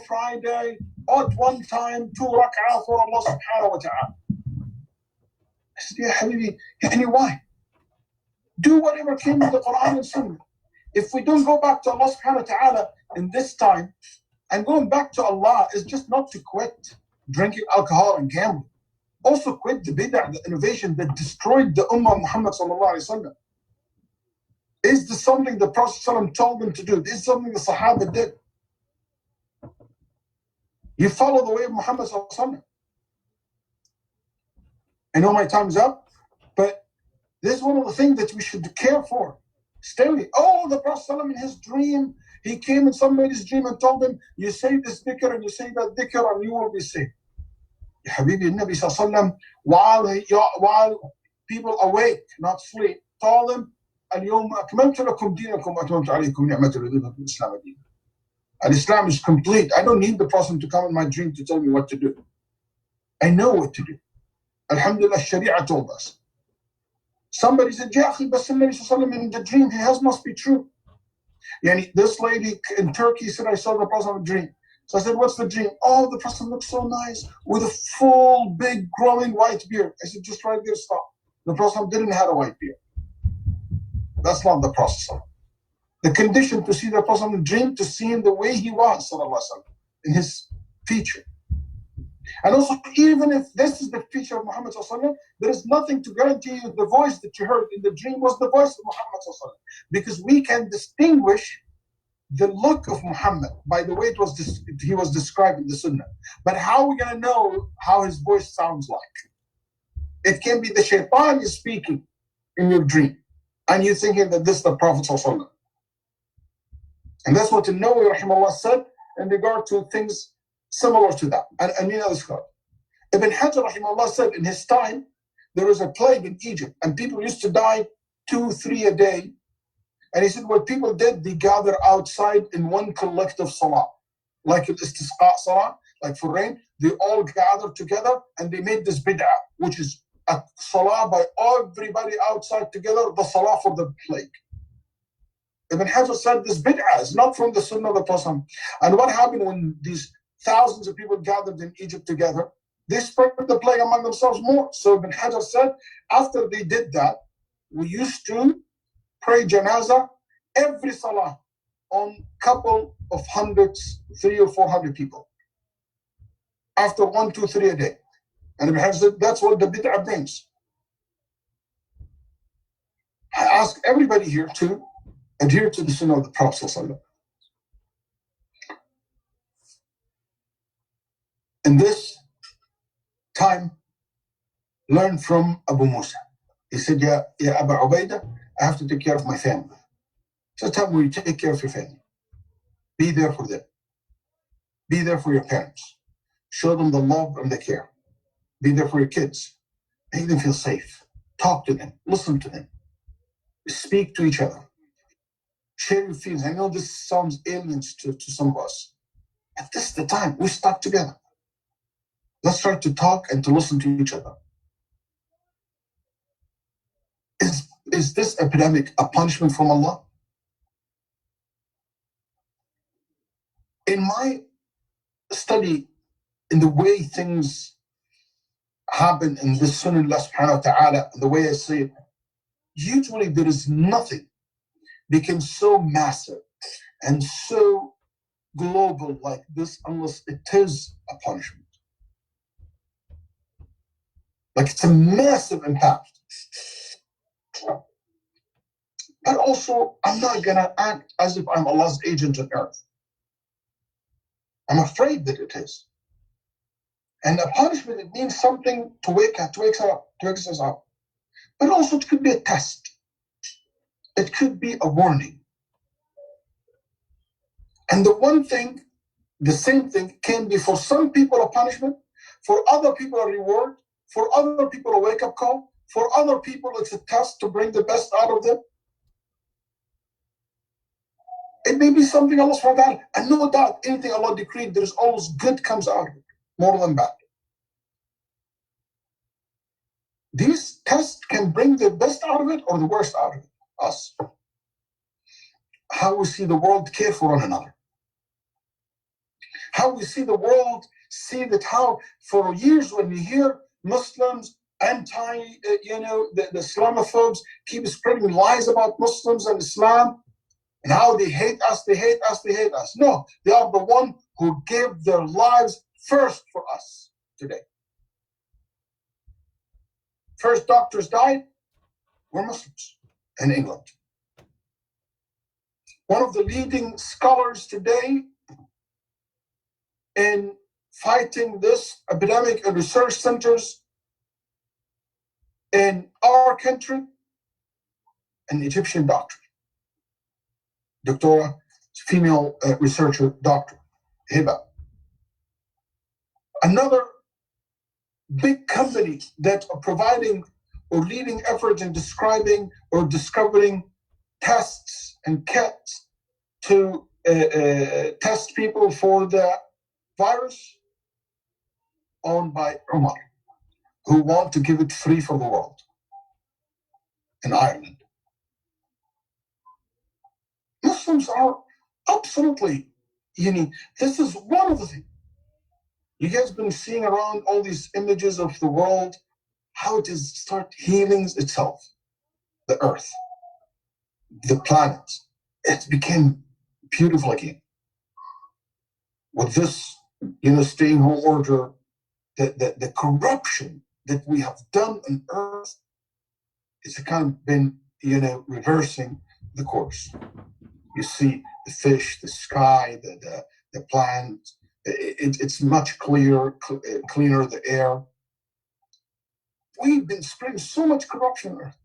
Friday, at one time, 2 rak'ah for Allah subhanahu wa ta'ala. I said, yeah, Habibi, why? Do whatever came in the Quran and Sunnah. If we don't go back to Allah subhanahu wa ta'ala in this time, and going back to Allah is just not to quit drinking alcohol and gambling. Also quit the bid'ah, the innovation that destroyed the Ummah of Muhammad sallallahu alaihi wasallam. Is this something the Prophet ﷺ told them to do? Is this something the Sahaba did? You follow the way of Muhammad sallallahu alaihi wasallam. I know my time's up, but this is one of the things that we should care for. Stay with it. Oh, the Prophet ﷺ in his dream, he came in somebody's dream and told him, you say this dhikr and you say that dhikr and you will be saved. Ya Habibi, Nabi sallallahu alaihi wasallam, while people awake, not sleep, told them, اليوم أكملت لكم دينكم وأتممت عليكم نعمتي ورضيت لكم الإسلام دينا. Al-Islam is complete. I don't need the Prophet to come in my dream to tell me what to do. I know what to do. Alhamdulillah, Sharia told us. Somebody said, Ya akhi, but Nabi sallallahu in the dream, he must be true. This lady in Turkey said, I saw the Prophet in a dream. So I said, what's the dream? Oh, the Prophet looks so nice with a full, big, growing white beard. I said, just right there, stop. The Prophet didn't have a white beard. That's not the Prophet. The condition to see the Prophet in the dream, to see him the way he was, in his feature. And also, even if this is the feature of Muhammad, there is nothing to guarantee you the voice that you heard in the dream was the voice of Muhammad, because we can distinguish the look of Muhammad by the way he was described in the Sunnah. But how are we going to know how his voice sounds like? It can be the shaitan is speaking in your dream, and you're thinking that this is the Prophet. And that's what An-Nawawi rahimahullah said in regard to things similar to that. And this God. Ibn Hajar rahimahullah said in his time, there was a plague in Egypt, and people used to die 2-3 a day. And he said what people did, they gathered outside in one collective salah, like an istisqa salah, like for rain. They all gathered together and they made this bid'ah, which is a salah by everybody outside together, the salah for the plague. Ibn Hajar said this bid'ah is not from the Sunnah of the Prophet. And what happened when these thousands of people gathered in Egypt together? They spread the plague among themselves more. So Ibn Hajar said, after they did that, we used to pray janazah every salah on couple of hundreds, 300 or 400 people. After 1, 2, 3 a day. And that's what the bid'ah brings. I ask everybody here to adhere to the sunnah of the Prophet. In this time, learn from Abu Musa. He said, Ya Abu Ubaidah, I have to take care of my family. So time where you take care of your family. Be there for them. Be there for your parents. Show them the love and the care. Be there for your kids. Make them feel safe. Talk to them. Listen to them. Speak to each other. Share your feelings. I know this sounds alien to some of us. But this is the time. We stuck together. Let's try to talk and to listen to each other. Is this epidemic a punishment from Allah? In my study, in the way things happen in this Sunnah Allah subhanahu wa ta'ala, the way I see it, usually there is nothing becomes so massive and so global like this unless it is a punishment. Like it's a massive impact. But also, I'm not gonna act as if I'm Allah's agent on earth. I'm afraid that it is. And a punishment, it means something to wake us up. But also it could be a test. It could be a warning. And the same thing can be for some people a punishment, for other people a reward, for other people a wake-up call, for other people it's a test to bring the best out of them. It may be something Allah subhanahu wa ta'ala, and no doubt anything Allah decreed, there is always good comes out of it, more than bad. These tests can bring the best out of it or the worst out of it, us. How we see the world care for one another. How we see the world, see that how for years when we hear Muslims, the Islamophobes keep spreading lies about Muslims and Islam, and how they hate us. No, they are the one who gave their lives first for us today. First doctors died were Muslims in England. One of the leading scholars today in fighting this epidemic in research centers in our country, an Egyptian doctor, doctora, female researcher, doctor, Ghia. Another big company that are providing or leading efforts in describing or discovering tests and kits to test people for the virus, owned by Umar, who want to give it free for the world in Ireland. Muslims are absolutely unique. This is one of the things. You guys been seeing around all these images of the world, how it is start healing itself. The earth, the planet, it became beautiful again. With this, staying home order, the corruption that we have done on earth is kind of been, reversing the course. You see the fish, the sky, the plant. It's much cleaner, the air. We've been spreading so much corruption on earth.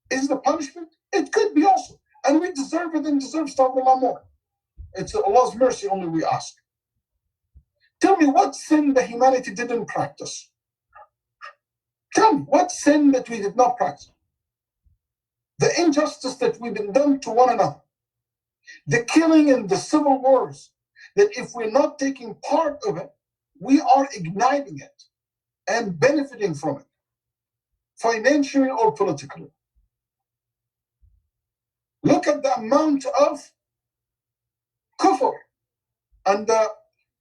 Is the punishment? It could be also. And we deserve it and deserve to have a lot more. It's Allah's mercy only we ask. Tell me what sin the humanity didn't practice. Tell me what sin that we did not practice. The injustice that we've been done to one another. The killing and the civil wars, that if we're not taking part of it, we are igniting it and benefiting from it, financially or politically. Look at the amount of kufr and the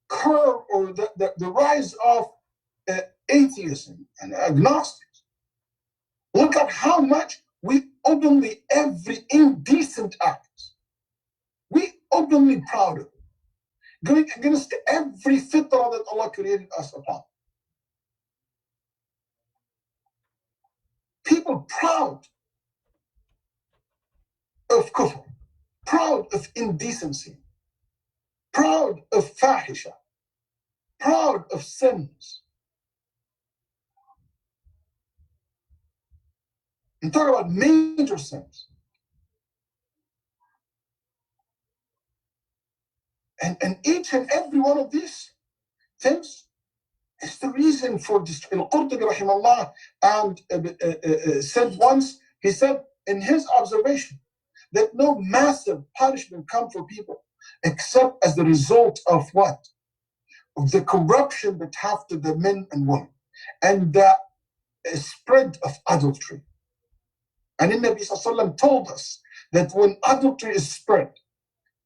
curve or the rise of atheism and agnostics. Look at how much We openly, every indecent act, we openly proud of it, going against every fitrah that Allah created us upon. People proud of kufr, proud of indecency, proud of fahisha, proud of sins. And talk about major sins. And each and every one of these things is the reason for this. Al-Qurtubi rahimahullah and said once, he said in his observation, that no massive punishment come for people except as the result of what? Of the corruption that have to the men and women and the spread of adultery. And the Nabi Sallallahu Alaihi Wasallam told us that when adultery is spread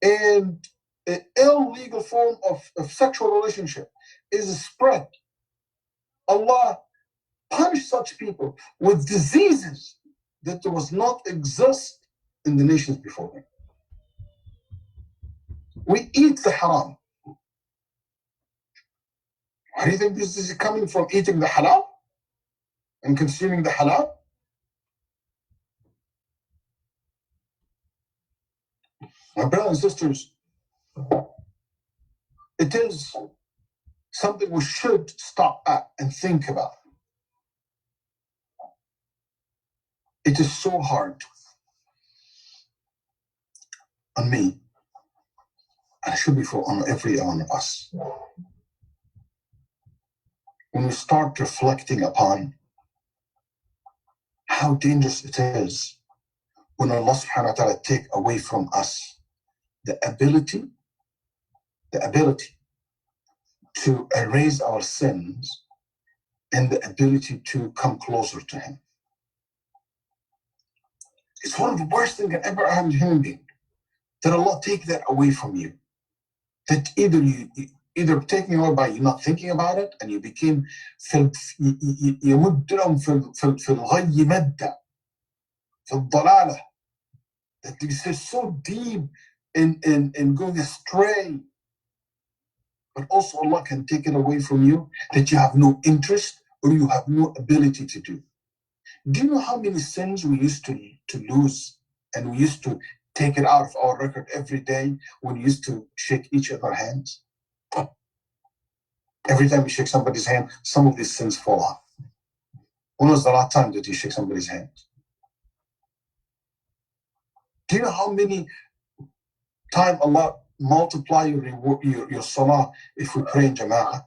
and an illegal form of sexual relationship is spread, Allah punished such people with diseases that was not exist in the nations before them. We eat the haram. Why do you think this is coming from eating the halal and consuming the halal? My brothers and sisters, it is something we should stop at and think about. It is so hard on me, and it should be for on every one of us. When we start reflecting upon how dangerous it is when Allah subhanahu wa ta'ala take away from us the ability to erase our sins and the ability to come closer to Him. It's one of the worst things that ever happened to human being, that Allah take that away from you. That either taking away by you not thinking about it, and you became يمد لهم في الغي مدة في الضلالة, that this is so deep in going astray. But also Allah can take it away from you that you have no interest or you have no ability to do. Do you know how many sins we used to lose, and we used to take it out of our record every day when we used to shake each other's hands? Every time you shake somebody's hand, some of these sins fall off. When was the last time that you shake somebody's hand? Do you know how many times Allah multiply your salah if we pray in jama'ah?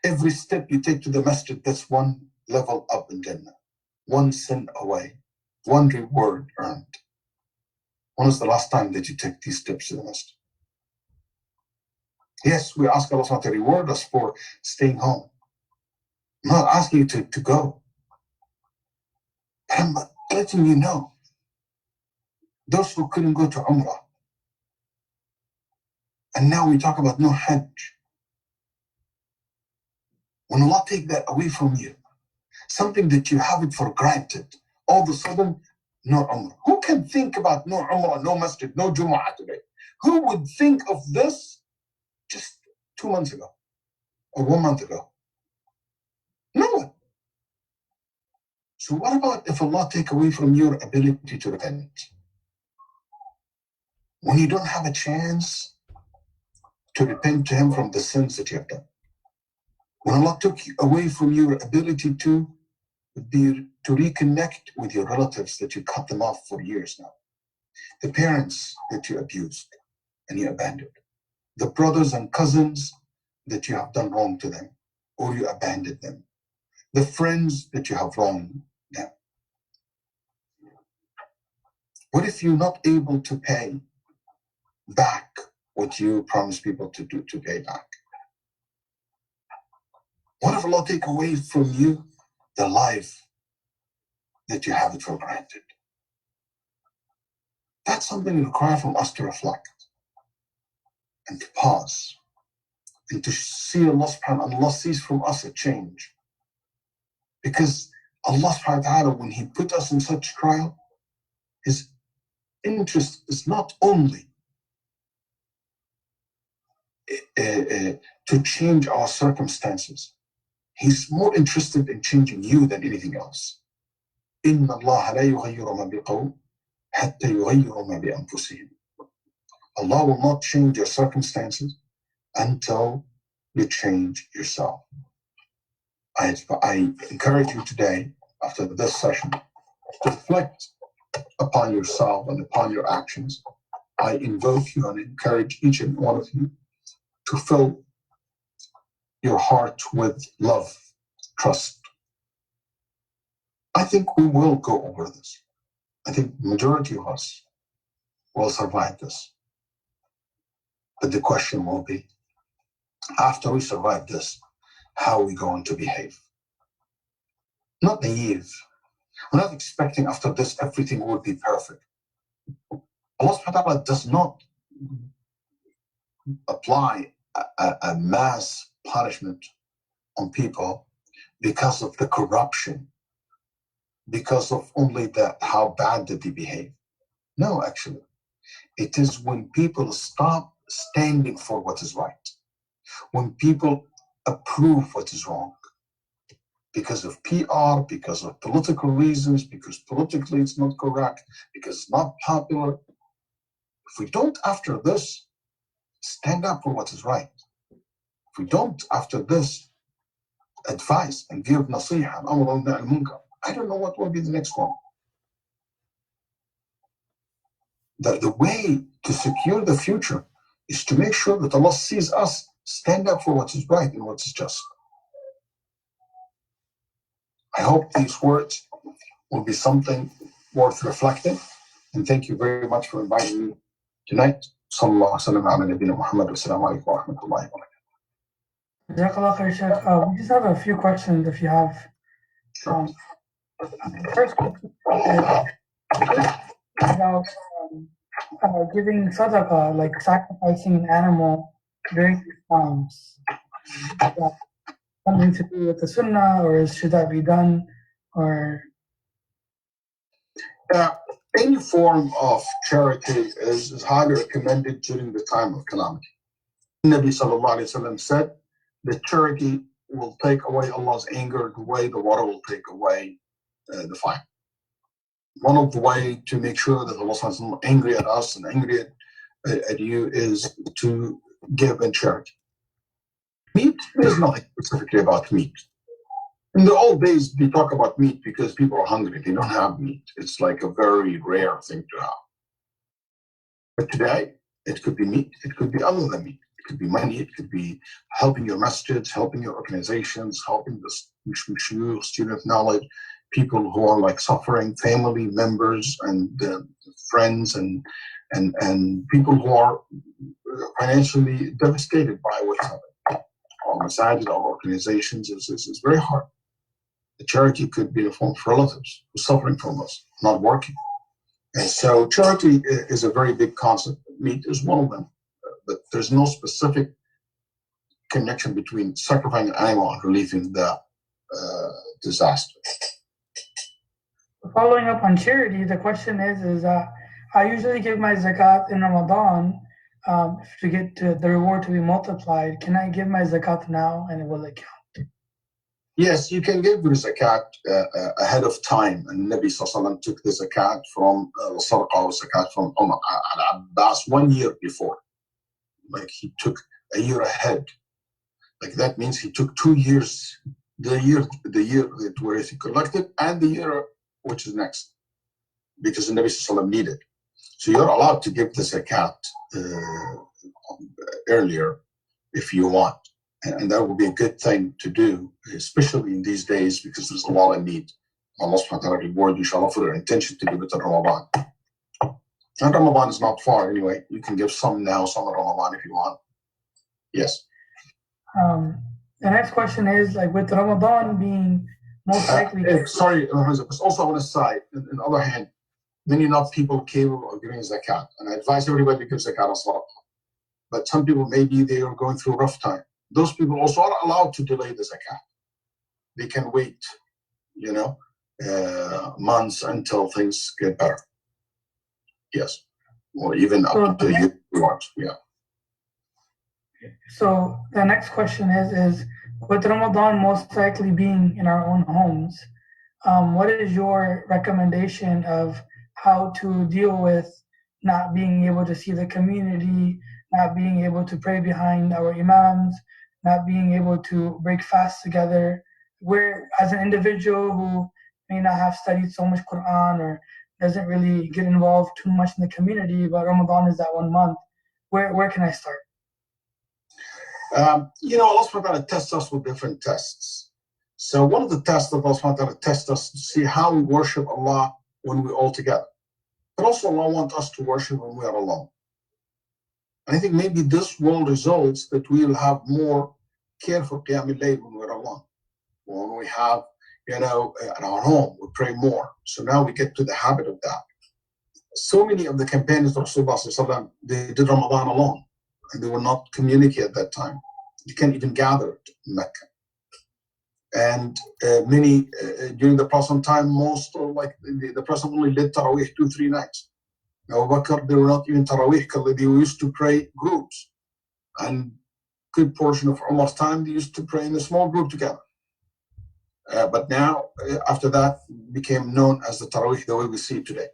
Every step you take to the masjid, that's one level up in Jannah. One sin away, one reward earned. When was the last time that you took these steps to the masjid? Yes, we ask Allah to reward us for staying home. I'm not asking you to go. But I'm letting you know, those who couldn't go to Umrah, and now we talk about no Hajj. When Allah take that away from you, something that you have it for granted, all of a sudden, no Umrah. Who can think about no Umrah, no Masjid, no Jumu'ah today? Who would think of this just 2 months ago or 1 month ago? No one. So what about if Allah take away from your ability to repent? When you don't have a chance to repent to Him from the sins that you have done. When Allah took away from your ability to reconnect with your relatives that you cut them off for years now. The parents that you abused and you abandoned. The brothers and cousins that you have done wrong to them or you abandoned them. The friends that you have wronged them. What if you're not able to pay back what you promised people to do, to pay back? What if Allah take away from you the life that you have it for granted? That's something that requires from us to reflect and to pause and to see Allah subhanahu wa ta'ala. Allah sees from us a change. Because Allah subhanahu wa ta'ala, when He put us in such trial, His interest is not only to change our circumstances. He's more interested in changing you than anything else. إِنَّ اللَّهَ لَا يُغَيِّرُ مَا بِقَوْمٍ حَتَّى يُغَيِّرُوا مَا بِأَنفُسِهِمْ. Allah will not change your circumstances until you change yourself. I encourage you today, after this session, to reflect upon yourself and upon your actions. I invoke you and encourage each and one of you to fill your heart with love, trust. I think we will go over this. I think the majority of us will survive this. But the question will be, after we survive this, how are we going to behave? Not naive. We're not expecting after this everything will be perfect. Allah subhanahu wa ta'ala does not apply a mass punishment on people because of the corruption, because of only how bad did they behave. No, actually, it is when people stop standing for what is right, when people approve what is wrong, because of PR, because of political reasons, because politically it's not correct, because it's not popular. If we don't, after this, stand up for what is right, if we don't, after this, advise and give nasiha and amr al-munkar, I don't know what will be the next one. The way to secure the future is to make sure that Allah sees us stand up for what is right and what is just. I hope these words will be something worth reflecting, and thank you very much for inviting me tonight. Sallallahu alaihi wasallam ala nabiyyina Muhammad. Assalamu alaikum wa rahmatullahi wa barakatuh. Jazakallah khair, Shaykh. We just have a few questions if you have. First question is about giving sadaqah, like sacrificing an animal during these times. Is that something to do with the sunnah, or should that be done? Or any form of charity is highly recommended during the time of calamity. Nabi sallallahu alaihi wasallam said that charity will take away Allah's anger the way the water will take away the fire. One of the way to make sure that Allah is not angry at us and angry at you is to give in charity. Meat, there's nothing specifically about meat. In the old days, they talk about meat because people are hungry. They don't have meat. It's like a very rare thing to have. But today, it could be meat. It could be other than meat. It could be money. It could be helping your masjids, helping your organizations, helping the student of knowledge, people who are like suffering, family members and friends and people who are financially devastated by what's happening. Our masajid, our organizations is very hard. The charity could be a form for relatives who are suffering from us, not working. And so charity is a very big concept. Meat is one of them. But there's no specific connection between sacrificing an animal and relieving the disaster. following up on charity, the question is I usually give my zakat in Ramadan to get the reward to be multiplied. Can I give my zakat now and will it count? Yes, you can give the zakat ahead of time. And Nabi Sallallahu took the zakat from sadaqah or zakat from Umar al-Abbas 1 year before. Like he took a year ahead. Like that means he took 2 years, the year where he collected and the year which is next, because the Nabi Sallallahu needed. So you're allowed to give the zakat earlier if you want. And that would be a good thing to do, especially in these days, because there's a lot of need. Allah subhanahu wa ta'ala reward you, inshallah, for your intention to give it in Ramadan. And Ramadan is not far anyway. You can give some now, some in Ramadan if you want. Yes. The next question is, like, with Ramadan being most likely... sorry, Hamza, but also I want to say, on the other hand, many not people capable of giving zakat. And I advise everybody to give zakat as sadaqah. But some people, maybe they are going through a rough time. Those people also are allowed to delay the zakat. They can wait, you know. months until things get better. Yes, or even up to a year. Yeah. So the next question is with Ramadan most likely being in our own homes, what is your recommendation of how to deal with not being able to see the community, not being able to pray behind our imams, not being able to break fast together? Where, as an individual who may not have studied so much Quran or doesn't really get involved too much in the community, but Ramadan is that 1 month, where can I start? Allah subhanahu wa ta'ala tests us with different tests. So one of the tests that Allah subhanahu wa ta'ala tests us to see how we worship Allah when we're all together. But also Allah wants us to worship when we are alone. And I think maybe this will result that we will have more care for Qiyam al-Layl when we're alone. When we have, at our home, we pray more. So now we get to the habit of that. So many of the companions of Rasulullah, they did Ramadan alone. And they were not community at that time. You can't even gather in Mecca. And many, during the Prophet time, most like the Prophet only led Taraweeh 2-3 nights. Abu Bakr, they were not even Taraweeh, they used to pray groups. And good portion of Umar's time, they used to pray in a small group together. But now, after that, became known as the Taraweeh, the way we see it today.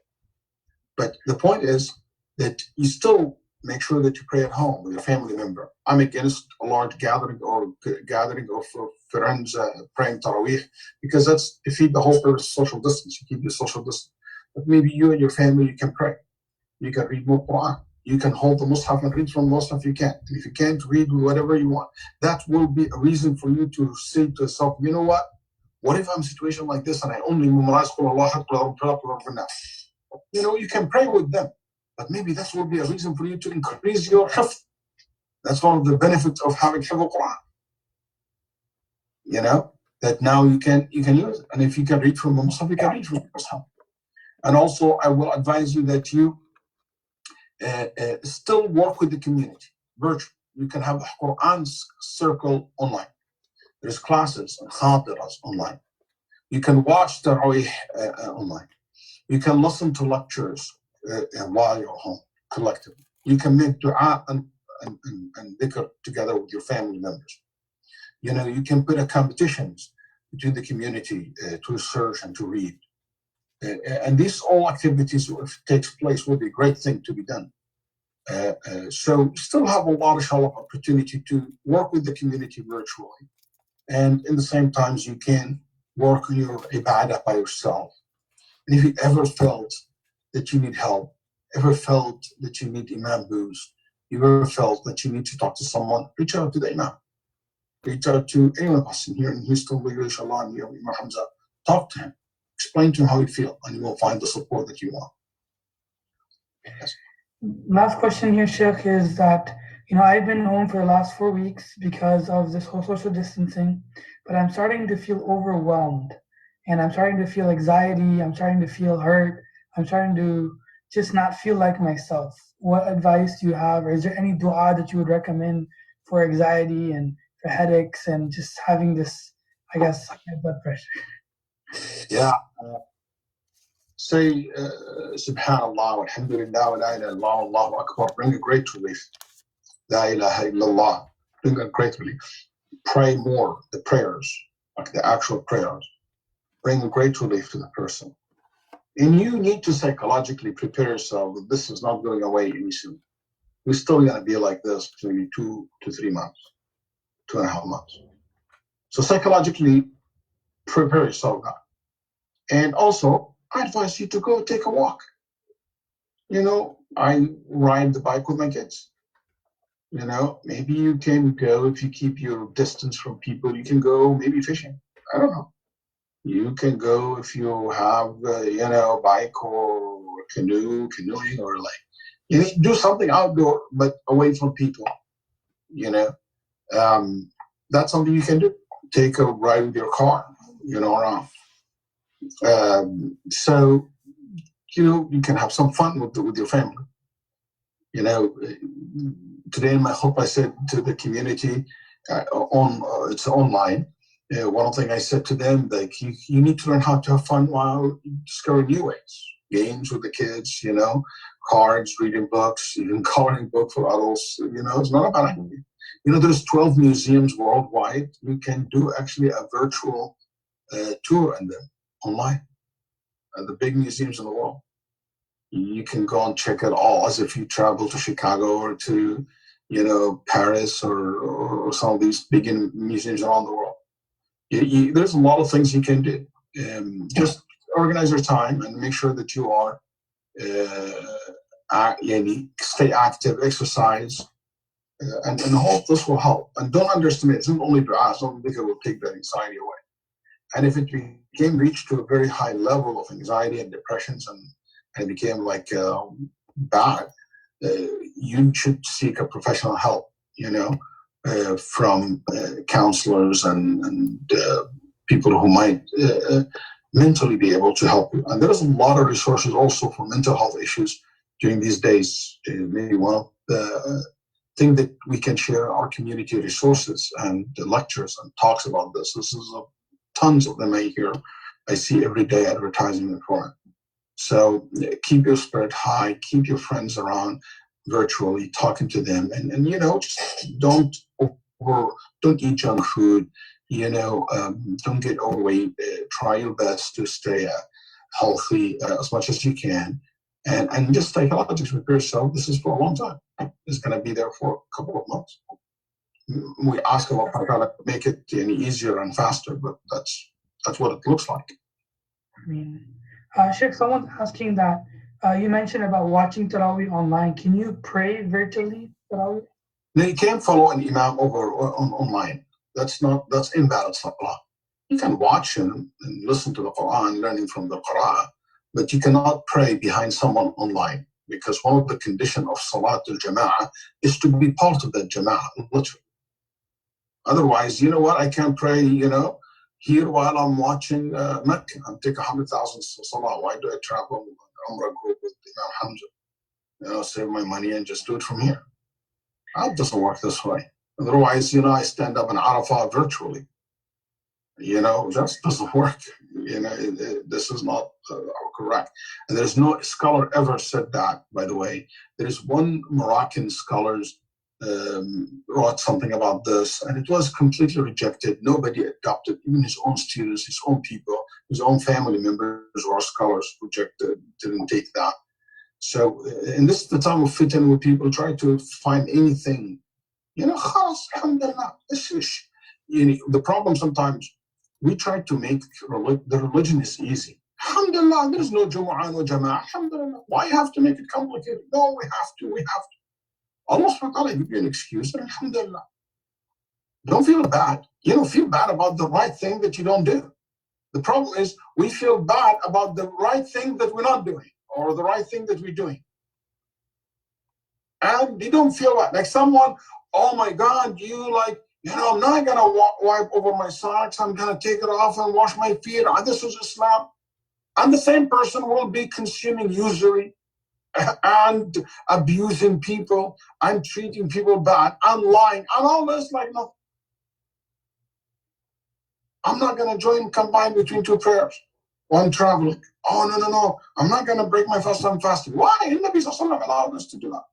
But the point is that you still make sure that you pray at home with your family member. I'm against a large gathering of friends praying Taraweeh, because that's defeat the whole purpose of social distance. You keep your social distance. But maybe you and your family, you can pray. You can read more Quran. You can hold the Mus'haf and read from the Mus'haf if you can. And if you can't, read whatever you want. That will be a reason for you to say to yourself, you know what? What if I'm in a situation like this and I only memorize Qul Allah, you can pray with them. But maybe that will be a reason for you to increase your hifz. That's one of the benefits of having hifz Quran. That now you can use it. And if you can read from the Mus'haf, you can read from the Mus'haf. And also, I will advise you that you still work with the community, virtually. You can have the Quran circle online. There's classes and khatiras online. You can watch Tarawih online. You can listen to lectures while you're home, collectively. You can make dua and dhikr together with your family members. You can put competitions between the community to research and to read. And these all activities, if it takes place, will be a great thing to be done. So you still have a lot of opportunity to work with the community virtually. And in the same times, you can work on your ibadah by yourself. And if you ever felt that you need help, ever felt that you need imam boost, you ever felt that you need to talk to someone, reach out to the imam. Reach out to any of us here in Houston, inshallah, and Imam Hamza. Talk to him. Explain to him how you feel, and you will find the support that you want. Yes. Last question here, Shaykh, is that I've been home for the last 4 weeks because of this whole social distancing, but I'm starting to feel overwhelmed, and I'm starting to feel anxiety. I'm starting to feel hurt. I'm starting to just not feel like myself. What advice do you have, or is there any dua that you would recommend for anxiety and for headaches and just having this, I guess, high blood pressure? Yeah. Say Subhanallah, Alhamdulillah, wa la ilaha illallah, Allahu Akbar. Bring a great relief. La ilaha illallah. Bring a great relief. Pray more, the prayers, like the actual prayers. Bring a great relief to the person. And you need to psychologically prepare yourself that this is not going away any soon. We're still going to be like this for maybe 2 to 3 months, 2.5 months. So psychologically prepare yourself that. And also, I advise you to go take a walk. I ride the bike with my kids. Maybe you can go, if you keep your distance from people, you can go maybe fishing. I don't know. You can go if you have, a bike or canoeing, or do something outdoor, but away from people. That's something you can do. Take a ride with your car, around. So, you can have some fun with your family. Today in my hope, I said to the community, it's online. One thing I said to them, like, you need to learn how to have fun while you discover new ways. Games with the kids, cards, reading books, even coloring books for adults. It's not about idea. There's 12 museums worldwide. You can do actually a virtual tour in them online. The big museums in the world. You can go and check it all as if you travel to Chicago or to, Paris or some of these big museums around the world. There's a lot of things you can do. Just organize your time and make sure that you are, stay active, exercise, and hope this will help. And don't underestimate. It's not only dua. Don't think it will take that anxiety away. And if it became reached to a very high level of anxiety and depressions and it became like bad, you should seek a professional help, from counselors and people who might mentally be able to help you. And there's a lot of resources also for mental health issues during these days. Maybe one of the things that we can share in our community resources and lectures and talks about this. This is tons of them I see every day advertising for it. So keep your spirit high, keep your friends around virtually, talking to them, and just don't eat junk food, don't get overweight. Try your best to stay healthy as much as you can, and just psychologically prepare yourself. This is for a long time. It's going to be there for a couple of months. We ask Allah to make it any easier and faster, but that's what it looks like. Sheikh, someone's asking that you mentioned about watching Tarawih online. Can you pray virtually Tarawih? No, you can't follow an imam online. That's invalid salah. You can watch and listen to the Quran, learning from the Quran, but you cannot pray behind someone online, because one of the conditions of Salat al-Jama'ah is to be part of that Jama'ah, literally. Otherwise, I can't pray, here while I'm watching Mecca. I'm taking 100,000 Salah. Why do I travel Umrah group with Imam Hamza? Save my money and just do it from here. It doesn't work this way. Otherwise, I stand up in Arafah virtually. That doesn't work. This is not correct. And there's no scholar ever said that, by the way. There's one Moroccan scholar wrote something about this, and it was completely rejected. Nobody adopted, even his own students, his own people, his own family members who are scholars rejected, didn't take that. So, and this is the time of fitan where people try to find anything. Khalas, alhamdulillah. The problem sometimes, we try to make the religion is easy. Alhamdulillah, there's no Jumu'ah, no Jama'ah. Alhamdulillah. Why have to make it complicated? No, we have to. Allah subhanahu wa ta'ala give you an excuse, and alhamdulillah. Don't feel bad. Feel bad about the right thing that you don't do. The problem is we feel bad about the right thing that we're not doing, or the right thing that we're doing. And you don't feel bad. Like someone, oh my God, I'm not going to wipe over my socks. I'm going to take it off and wash my feet. This is Islam. And the same person will be consuming usury and abusing people and treating people bad and lying and all this like nothing. I'm not going to combine between two prayers while I'm traveling. Oh, no. I'm not going to break my fast. I'm fasting. Why? Nabi Sallallahu allowed us to do that.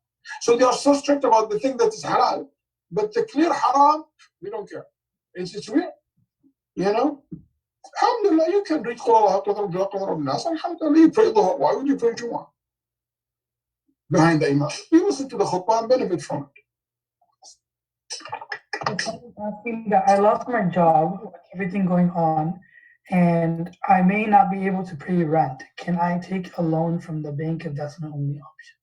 So they are so strict about the thing that is halal. But the clear haram, we don't care. It's real. Alhamdulillah, you can read Quran. Alhamdulillah, you pray Dhuhr. Why would you pray Jumu'ah behind the imam? You listen to the khutbah and benefit from it. Asking that I lost my job with everything going on, and I may not be able to pay rent. Can I take a loan from the bank if that's my only option?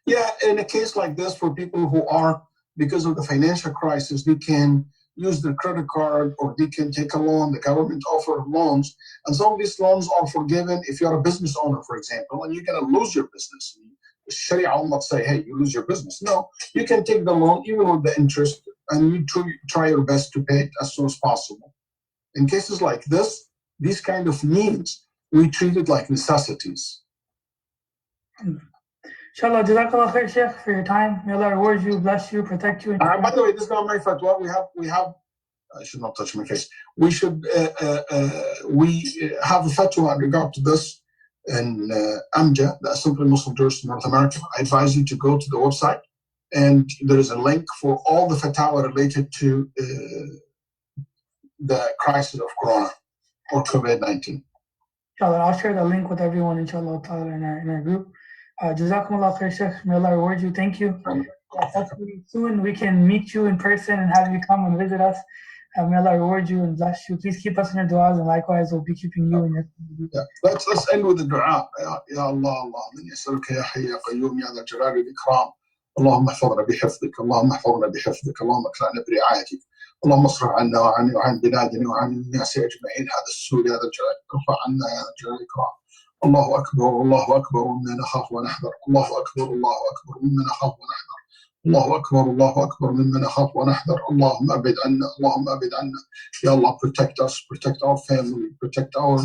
Yeah, in a case like this, for people who are, because of the financial crisis, they can use their credit card or they can take a loan. The government offers loans, and some of these loans are forgiven if you're a business owner, for example, and you're going to lose your business. Sharia will not say, hey, you lose your business. No, you can take the loan even with the interest, and you try your best to pay it as soon as possible. In cases like this, these kind of needs, we treat it like necessities. Inshallah, Jazakallah khair, Shaykh, for your time. May Allah reward you, bless you, protect you. By the way, this is not my fatwa. We have I should not touch my face. We should, we have a fatwa in regard to this in AMJA, the Assembly of Muslim Jurists in North America. I advise you to go to the website, and there is a link for all the fatwa related to the crisis of Corona or COVID-19. Inshallah, I'll share the link with everyone, inshallah, in our group. Jazakumullah khair, Shaykh. May Allah reward you. Thank you. Hopefully soon we can meet you in person and have you come and visit us. May Allah reward you and bless you. Please keep us in your du'as, and likewise we'll be keeping you in your. Yeah. Let's end with the dua. Ya Allah, Allahumma yas'aluka ya hayy ya qayyum ya dhal jalali wal ikram. اللهم احفظنا بحفظك، اللهم احفظنا بحفظك، اللهم اكفنا برعايتك، اللهم اصرف عنا وعن بلادنا وعن الناس اجمعين هذا السوء يا ذا الجلال، ارفع عنا يا ذا الجلال والاكرام. الله اكبر الله اكبر مما نخاف ونحذر، الله اكبر الله اكبر مما نخاف ونحذر، الله اكبر الله اكبر مما نخاف ونحذر. اللهم ابعد عنا، اللهم ابعد عنا. Ya Allah, protect us, protect our family, protect our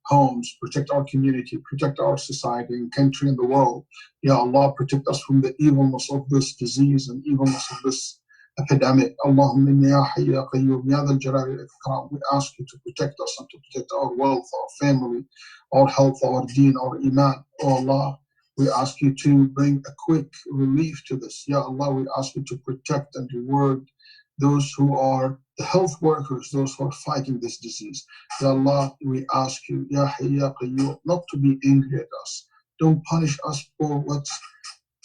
homes, protect our community, protect our society and country and the world. Ya Allah, protect us from the evilness of this disease and evilness of this epidemic. Allahumma inni ya hayy ya qayyum ya dhal jalali wal ikram. We ask you to protect us and to protect our wealth, our family, our health, our deen, our iman. Oh Allah, we ask you to bring a quick relief to this. Ya Allah, we ask you to protect and reward those who are the health workers, those who are fighting this disease. Ya Allah, we ask you, Ya Hayy Ya Qayyum, not to be angry at us. Don't punish us for what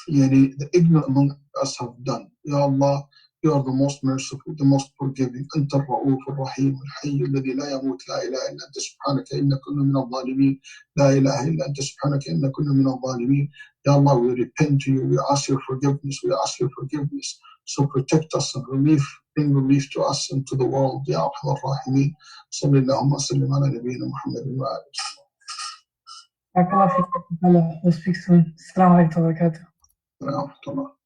the ignorant among us have done. Ya Allah, you are the most merciful, the most forgiving. أنت الرؤوف الرحيم الحي الذي لا يموت لا إله إلا أنت سبحانك إنا كنا من الظالمين لا إله إلا أنت سبحانك إنا كنا من الظالمين. Ya Allah, we repent to you, we ask your forgiveness, we ask your forgiveness. So protect us and bring relief to us and to the world. Ya Arhamar Rahimin. صلى اللهم وسلم على نبينا محمد وآله وصحبه. Barakallah feek. We'll speak soon. Assalamu alaikum wa barakatuh. ورحمة الله.